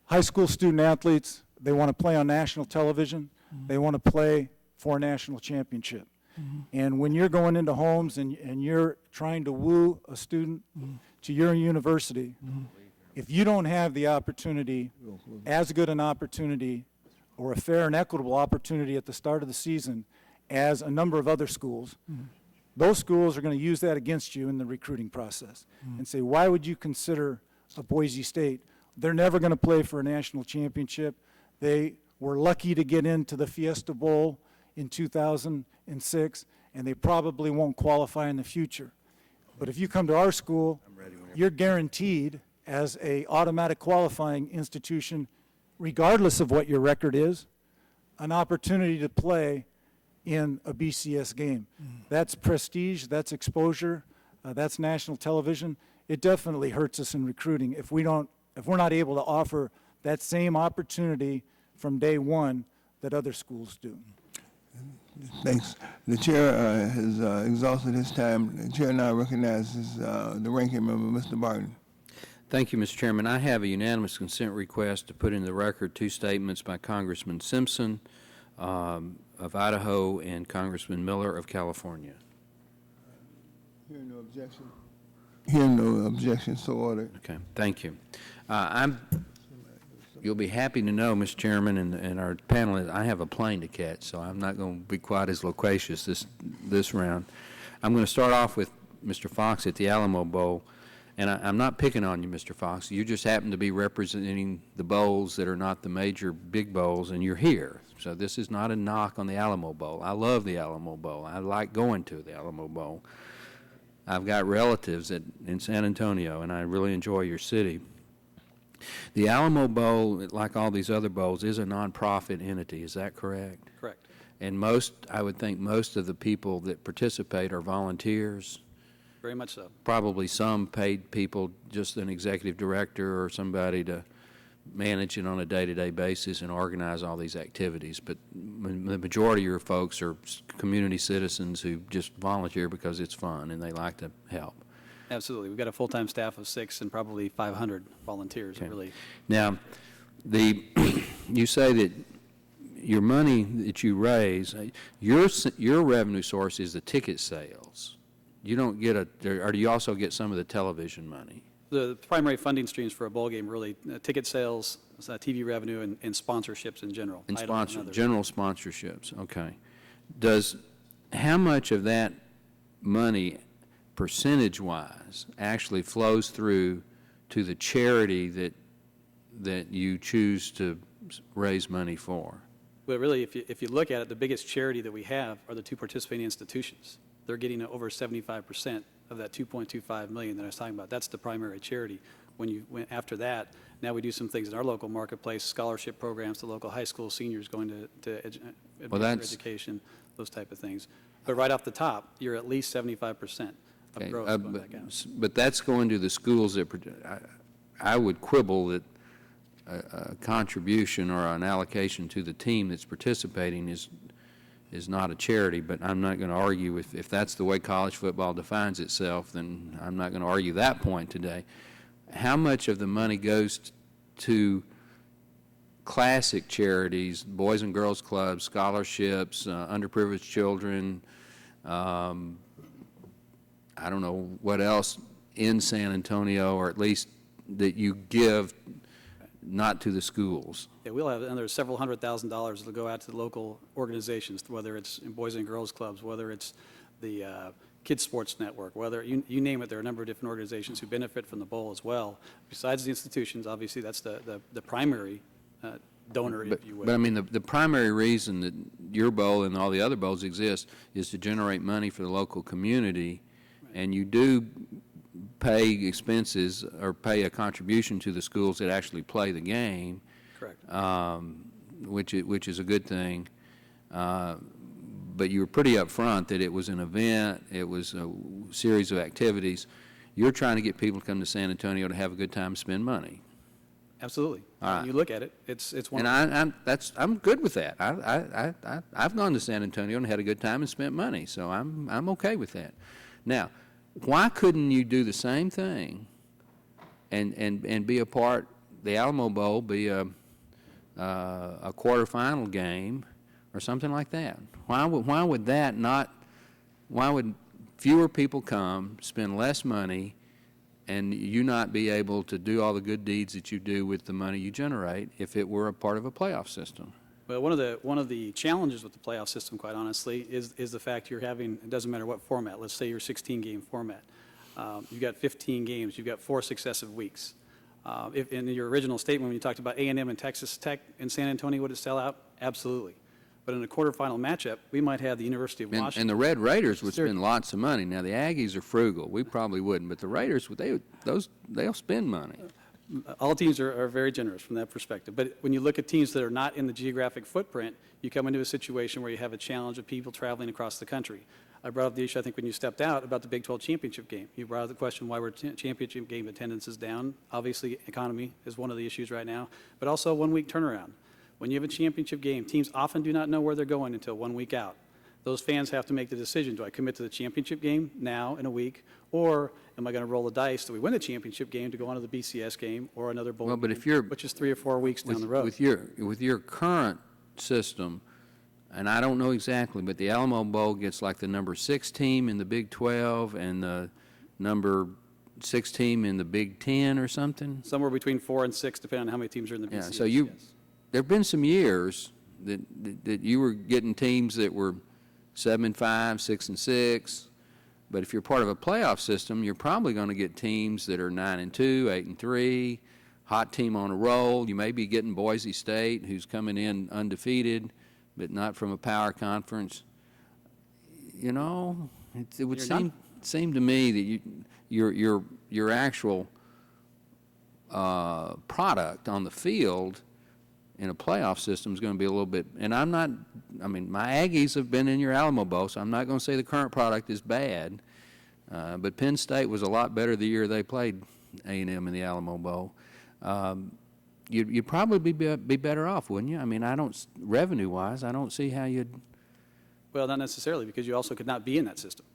G: high school student athletes, they want to play on national television. They want to play for a national championship. And when you're going into homes and you're trying to woo a student to your university, if you don't have the opportunity, as good an opportunity or a fair and equitable opportunity at the start of the season as a number of other schools, those schools are going to use that against you in the recruiting process and say, why would you consider a Boise State? They're never going to play for a national championship. They were lucky to get into the Fiesta Bowl in 2006, and they probably won't qualify in the future. But if you come to our school, you're guaranteed as a automatic qualifying institution, regardless of what your record is, an opportunity to play in a BCS game. That's prestige, that's exposure, that's national television. It definitely hurts us in recruiting if we're not able to offer that same opportunity from day one that other schools do.
A: Thanks. The chair has exhausted his time. The chair now recognizes the ranking member, Mr. Barton.
B: Thank you, Mr. Chairman. I have a unanimous consent request to put in the record 2 statements by Congressman Simpson of Idaho and Congressman Miller of California.
A: Hearing no objection. Hearing no objection, so ordered.
B: Okay, thank you. You'll be happy to know, Mr. Chairman, and our panelists, I have a plane to catch, so I'm not going to be quite as loquacious this round. I'm going to start off with Mr. Fox at the Alamo Bowl, and I'm not picking on you, Mr. Fox. You just happen to be representing the bowls that are not the major big bowls, and you're here. So this is not a knock on the Alamo Bowl. I love the Alamo Bowl. I like going to the Alamo Bowl. I've got relatives in San Antonio, and I really enjoy your city. The Alamo Bowl, like all these other bowls, is a nonprofit entity. Is that correct?
F: Correct.
B: And I would think most of the people that participate are volunteers.
F: Very much so.
B: Probably some paid people, just an executive director or somebody to manage it on a day-to-day basis and organize all these activities. But the majority of your folks are community citizens who just volunteer because it's fun and they like to help.
F: Absolutely. We've got a full-time staff of 6 and probably 500 volunteers.
B: Okay.
F: Really.
B: Now, you say that your money that you raise, your revenue source is the ticket sales. You don't get or do you also get some of the television money?
F: The primary funding streams for a bowl game really ticket sales, TV revenue, and sponsorships in general.
B: And general sponsorships. Okay. How much of that money, percentage-wise, actually flows through to the charity that you choose to raise money for?
F: But really, if you look at it, the biggest charity that we have are the 2 participating institutions. They're getting over 75% of that $2.25 million that I was talking about. That's the primary charity. After that, now we do some things in our local marketplace, scholarship programs to local high school seniors going to education, those type of things. But right off the top, you're at least 75% of gross going back out.
B: But that's going to the schools that I would quibble that a contribution or an allocation to the team that's participating is not a charity, but I'm not going to argue if that's the way college football defines itself, then I'm not going to argue that point today. How much of the money goes to classic charities, Boys and Girls Clubs, scholarships, underprivileged children, I don't know what else in San Antonio, or at least that you give not to the schools?
F: Yeah, we'll have another several $100,000 that'll go out to the local organizations, whether it's in Boys and Girls Clubs, whether it's the Kids Sports Network, whether you name it. There are a number of different organizations who benefit from the bowl as well. Besides the institutions, obviously that's the primary donor, if you will.
B: But I mean, the primary reason that your bowl and all the other bowls exist is to generate money for the local community, and you do pay expenses or pay a contribution to the schools that actually play the game.
F: Correct.
B: Which is a good thing. But you were pretty upfront that it was an event, it was a series of activities. You're trying to get people to come to San Antonio to have a good time and spend money.
F: Absolutely.
B: All right.
F: When you look at it, it's one.
B: And I'm good with that. I've gone to San Antonio and had a good time and spent money, so I'm okay with that. Now, why couldn't you do the same thing and be a part? The Alamo Bowl be a quarterfinal game or something like that. Why would that not? Why would fewer people come, spend less money, and you not be able to do all the good deeds that you do with the money you generate if it were a part of a playoff system?
F: Well, one of the challenges with the playoff system, quite honestly, is the fact you're having, it doesn't matter what format, let's say your 16-game format. You've got 15 games, you've got 4 successive weeks. If in your original statement when you talked about A&M and Texas Tech in San Antonio, would it sell out? Absolutely. But in a quarterfinal matchup, we might have the University of Washington.
B: And the Red Raiders would spend lots of money. Now, the Aggies are frugal. We probably wouldn't, but the Raiders, they'll spend money.
F: All teams are very generous from that perspective. But when you look at teams that are not in the geographic footprint, you come into a situation where you have a challenge of people traveling across the country. I brought up the issue, I think, when you stepped out about the Big 12 championship game. You brought up the question why championship game attendance is down. Obviously, economy is one of the issues right now, but also a one-week turnaround. When you have a championship game, teams often do not know where they're going until 1 week out. Those fans have to make the decision, do I commit to the championship game now in a week, or am I going to roll the dice? Do we win the championship game to go on to the BCS game or another bowl game, which is 3 or 4 weeks down the road?
B: With your current system, and I don't know exactly, but the Alamo Bowl gets like the number 6 team in the Big 12 and the number 6 team in the Big 10 or something?
F: Somewhere between 4 and 6, depending on how many teams are in the BCS.
B: Yeah, so there have been some years that you were getting teams that were 7-5, 6-6, but if you're part of a playoff system, you're probably going to get teams that are 9-2, 8-3, hot team on a roll. You may be getting Boise State, who's coming in undefeated, but not from a power conference. You know, it would seem to me that your actual product on the field in a playoff system is going to be a little bit, and my Aggies have been in your Alamo Bowl, so I'm not going to say the current product is bad, but Penn State was a lot better the year they played A&M in the Alamo Bowl. You'd probably be better off, wouldn't you? I mean, revenue-wise, I don't see how you'd.
F: Well, not necessarily, because you also could not be in that system.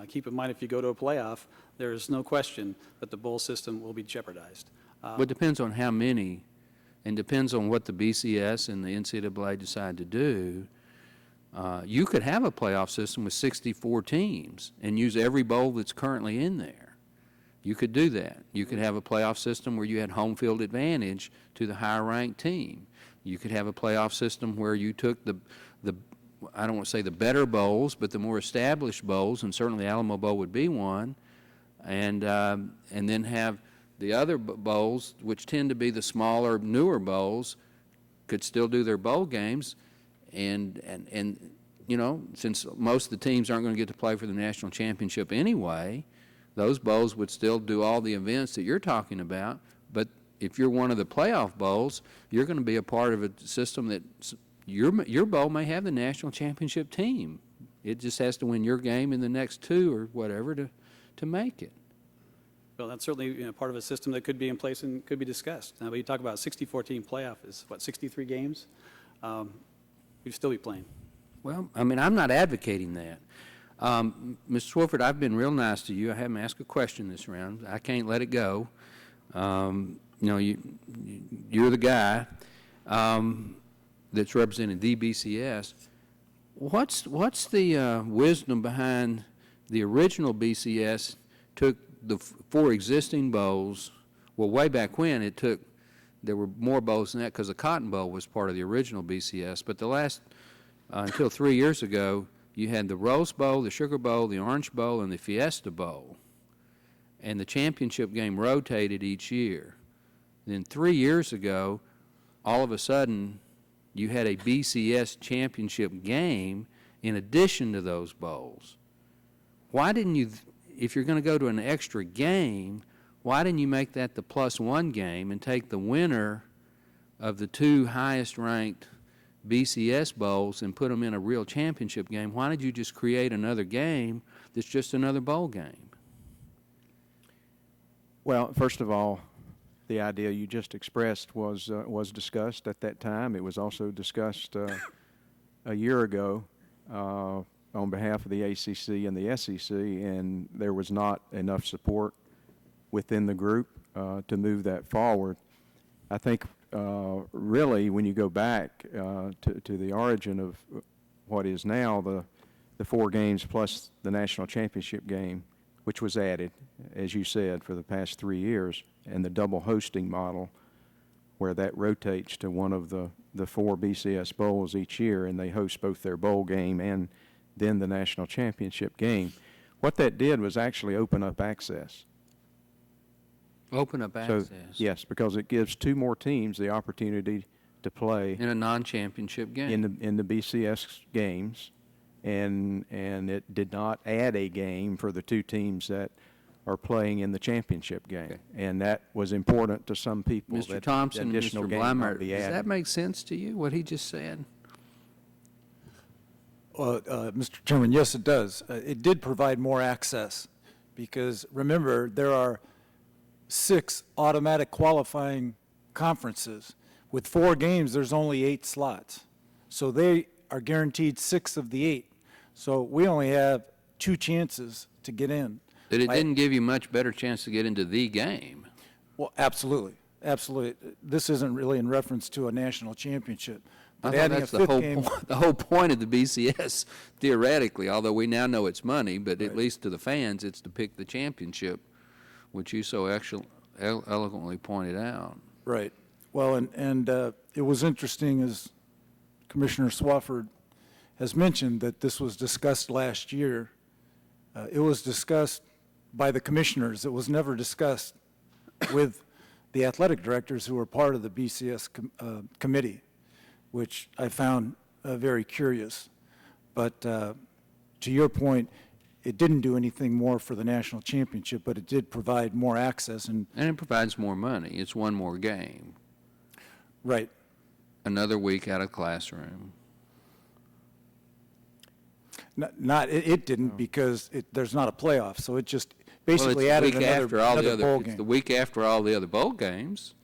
F: Keep in mind, if you go to a playoff, there is no question that the bowl system will be jeopardized.
B: But it depends on how many, and depends on what the BCS and the NCAA decide to do. You could have a playoff system with 64 teams and use every bowl that's currently in there. You could do that. You could have a playoff system where you had home field advantage to the higher-ranked team. You could have a playoff system where you took the I don't want to say the better bowls, but the more established bowls, and certainly the Alamo Bowl would be one, and then have the other bowls, which tend to be the smaller, newer bowls, could still do their bowl games, and you know, since most of the teams aren't going to get to play for the national championship anyway, those bowls would still do all the events that you're talking about. But if you're one of the playoff bowls, you're going to be a part of a system that your bowl may have the national championship team. It just has to win your game in the next 2 or whatever to make it.
F: Well, that's certainly part of a system that could be in place and could be discussed. Now, when you talk about 64-team playoff is, what, 63 games? We'd still be playing.
B: Well, I mean, I'm not advocating that. Mr. Swofford, I've been real nice to you. I haven't asked a question this round. I can't let it go. You're the guy that's representing the BCS. What's the wisdom behind the original BCS took the four existing bowls? Well, way back when there were more bowls than that because the Cotton Bowl was part of the original BCS. But the last, until 3 years ago, you had the Rose Bowl, the Sugar Bowl, the Orange Bowl, and the Fiesta Bowl. And the championship game rotated each year. Then 3 years ago, all of a sudden, you had a BCS championship game in addition to those bowls. Why didn't you, if you're going to go to an extra game, why didn't you make that the +1 game and take the winner of the two highest ranked BCS bowls and put them in a real championship game? Why did you just create another game that's just another bowl game?
D: Well, first of all, the idea you just expressed was discussed at that time. It was also discussed a year ago on behalf of the ACC and the SEC, and there was not enough support within the group to move that forward. I think really when you go back to the origin of what is now the 4 games plus the national championship game, which was added, as you said, for the past 3 years, and the double hosting model where that rotates to one of the 4 BCS bowls each year, and they host both their bowl game and then the national championship game. What that did was actually open up access.
B: Open up access.
D: So, yes, because it gives 2 more teams the opportunity to play
B: in a non-championship game.
D: in the BCS games, and it did not add a game for the 2 teams that are playing in the championship game.
B: Okay.
D: And that was important to some people.
B: Mr.
D: that
B: Thompson,
D: the additional
B: Mr.
D: game not
B: Bleimer,
D: be
B: does
D: added.
B: that make sense to you, what he just said?
G: Mr. Chairman, yes, it does. It did provide more access because, remember, there are 6 automatic qualifying conferences. With 4 games, there's only 8 slots. So they are guaranteed 6 of the 8. So we only have 2 chances to get in.
B: That it didn't give you much better chance to get into the game.
G: Well, absolutely. Absolutely. This isn't really in reference to a national championship.
B: I
G: But
B: thought
G: adding a
B: that's the
G: 5th
B: whole
G: game,
B: point, the whole point of the BCS, theoretically, although we now know it's money, but at least to the fans, it's to pick the championship, which you so eloquently pointed out.
G: right. Well, and it was interesting, as Commissioner Swofford has mentioned, that this was discussed last year. It was discussed by the commissioners. It was never discussed with the athletic directors who were part of the BCS committee, which I found very curious. But to your point, it didn't do anything more for the national championship, but it did provide more access. And
B: it provides more money. It's one more game.
G: right.
B: Another week out of classroom.
G: It didn't because there's not a playoff, so it just basically
B: Well, it's
G: added another bowl game.
B: It's the week after all the other bowl games.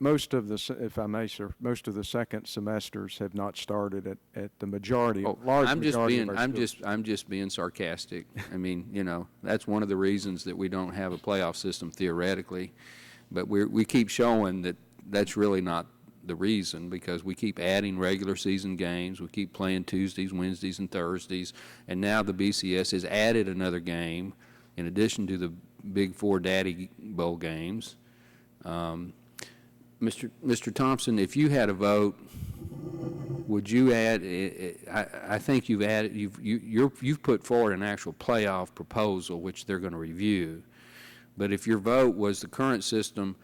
D: Most of the, if I may, sir, most of the second semesters have not started at the majority, large majority of our schools.
B: I'm just being sarcastic. I mean, that's one of the reasons that we don't have a playoff system theoretically, but we keep showing that that's really not the reason, because we keep adding regular season games, we keep playing Tuesdays, Wednesdays, and Thursdays, and now the BCS has added another game in addition to the Big 4 Daddy Bowl games. Mr. Thompson, if you had a vote, would you add? I think you've added. You've put forward an actual playoff proposal, which they're going to review. But if your vote was the current system,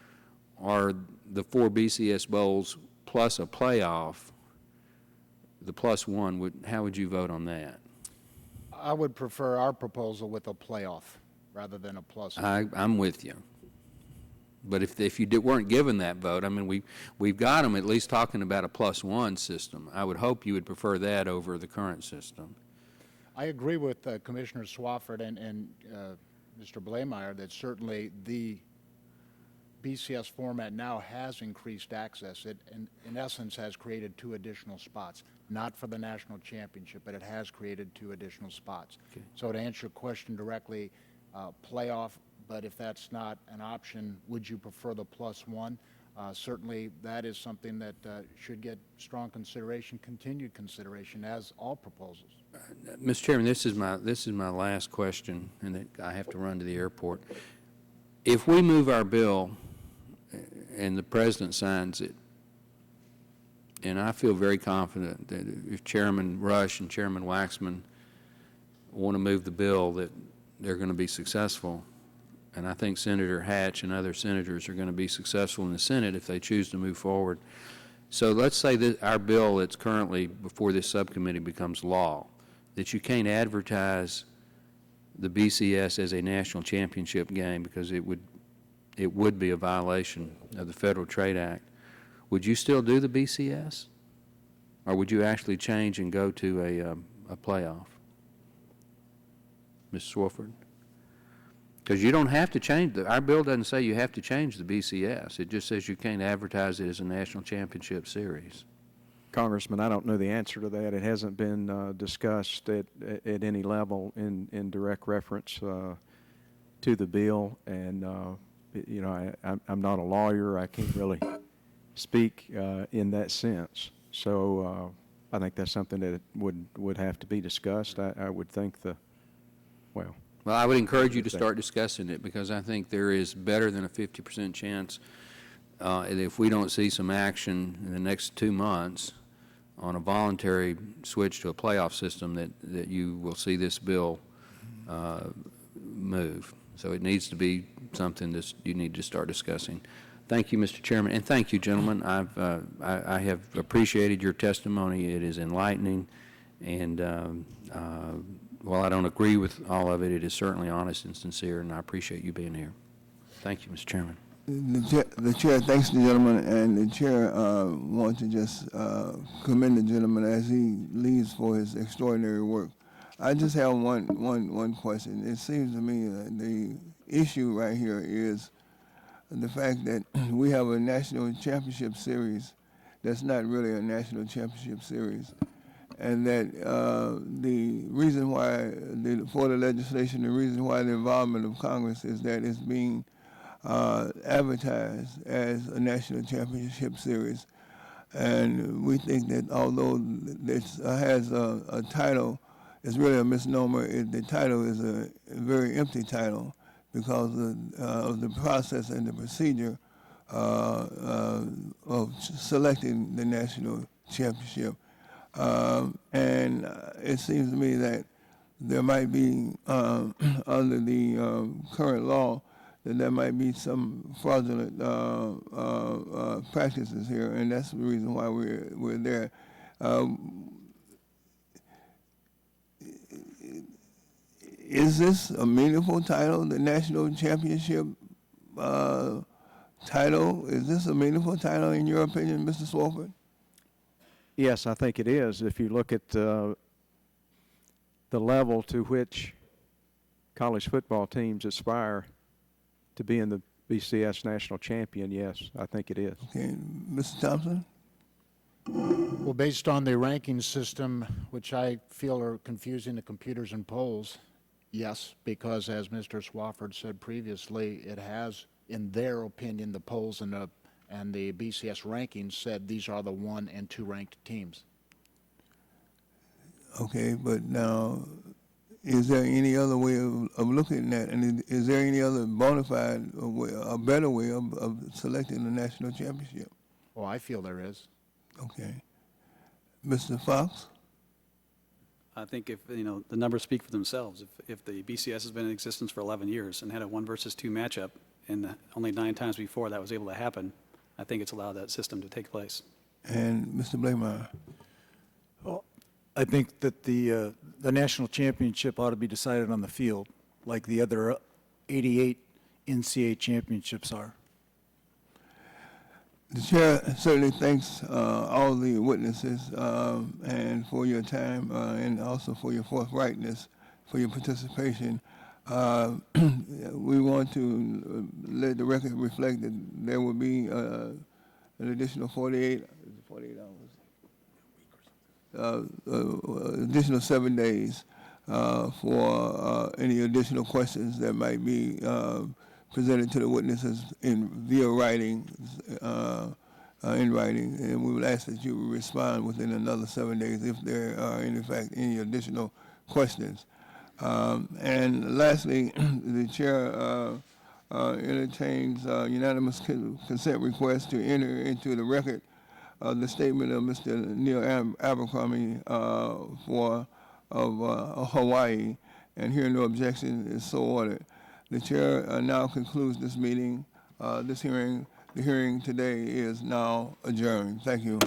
B: or the 4 BCS bowls plus a playoff, the +1, how would you vote on that?
E: I would prefer our proposal with a playoff rather than a plus.
B: I'm with you. But if you weren't given that vote, I mean, we've got them at least talking about a +1 system. I would hope you would prefer that over the current system.
E: I agree with Commissioner Swofford, and Mr. Blameyer that certainly the BCS format now has increased access. It, in essence, has created 2 additional spots, not for the national championship, but it has created 2 additional spots.
B: Okay.
E: So to answer your question directly, playoff, but if that's not an option, would you prefer the +1? Certainly, that is something that should get strong consideration, continued consideration, as all proposals.
B: Mr. Chairman, this is my last question, and then I have to run to the airport. If we move our bill and the president signs it, and I feel very confident that if Chairman Rush and Chairman Waxman want to move the bill, that they're going to be successful. And I think Senator Hatch and other senators are going to be successful in the Senate if they choose to move forward. So let's say that our bill that's currently before this subcommittee becomes law, that you can't advertise the BCS as a national championship game because it would be a violation of the Federal Trade Act. Would you still do the BCS? Or would you actually change and go to a playoff? Ms. Swofford? Because you don't have to change our bill doesn't say you have to change the BCS. It just says you can't advertise it as a national championship series.
D: Congressman, I don't know the answer to that. It hasn't been discussed at any level in direct reference to the bill. And, you know, I'm not a lawyer. I can't really speak in that sense. So I think that's something that would have to be discussed. I would think well,
B: I would encourage you to start discussing it because I think there is better than a 50% chance if we don't see some action in the next 2 months on a voluntary switch to a playoff system that you will see this bill move. So it needs to be something that you need to start discussing. Thank you, Mr. Chairman, and thank you, gentlemen. I have appreciated your testimony. It is enlightening, and while I don't agree with all of it, it is certainly honest and sincere, and I appreciate you being here. Thank you, Mr. Chairman.
A: The chair thanks the gentleman, and the chair wants to just commend the gentleman as he leads for his extraordinary work. I just have one question. It seems to me the issue right here is the fact that we have a national championship series that's not really a national championship series, and that the reason why for the legislation, the reason why the involvement of Congress is that it's being advertised as a national championship series. And we think that although this has a title, it's really a misnomer. The title is a very empty title because of the process and the procedure of selecting the national championship. And it seems to me that there might be, under the current law, that there might be some fraudulent practices here, and that's the reason why we're there. Is this a meaningful title, the national championship title? Is this a meaningful title in your opinion, Mr. Swofford?
D: Yes, I think it is. If you look at the level to which college football teams aspire to be in the BCS national champion, yes, I think it is.
A: Okay, Mr. Thompson?
E: Well, based on the ranking system, which I feel are confusing the computers and polls, yes, because as Mr. Swofford said previously, it has, in their opinion, the polls and the BCS rankings said these are the 1 and 2 ranked teams.
A: Okay, but now, is there any other way of looking at it? And is there any other bona fide way, a better way of selecting the national championship?
E: Well, I feel there is.
A: Okay. Mr. Fox?
F: I think if, you know, the numbers speak for themselves. If the BCS has been in existence for 11 years and had a 1 versus 2 matchup, and only 9 times before that was able to happen, I think it's allowed that system to take place.
A: And Mr. Blameyer?
G: Well, I think that the national championship ought to be decided on the field, like the other 88 NCAA championships are.
A: The chair certainly thanks all the witnesses and for your time and also for your forthrightness, for your participation. We want to let the record reflect that there will be an additional 48 hours, additional 7 days for any additional questions that might be presented to the witnesses via writing, in writing, and we would ask that you respond within another 7 days if there are, in fact, any additional questions. And lastly, the chair entertains unanimous consent request to enter into the record the statement of Mr. Neil Abercrombie of Hawaii, and hearing no objection is so ordered. The chair now concludes this meeting. The hearing today is now adjourned. Thank you.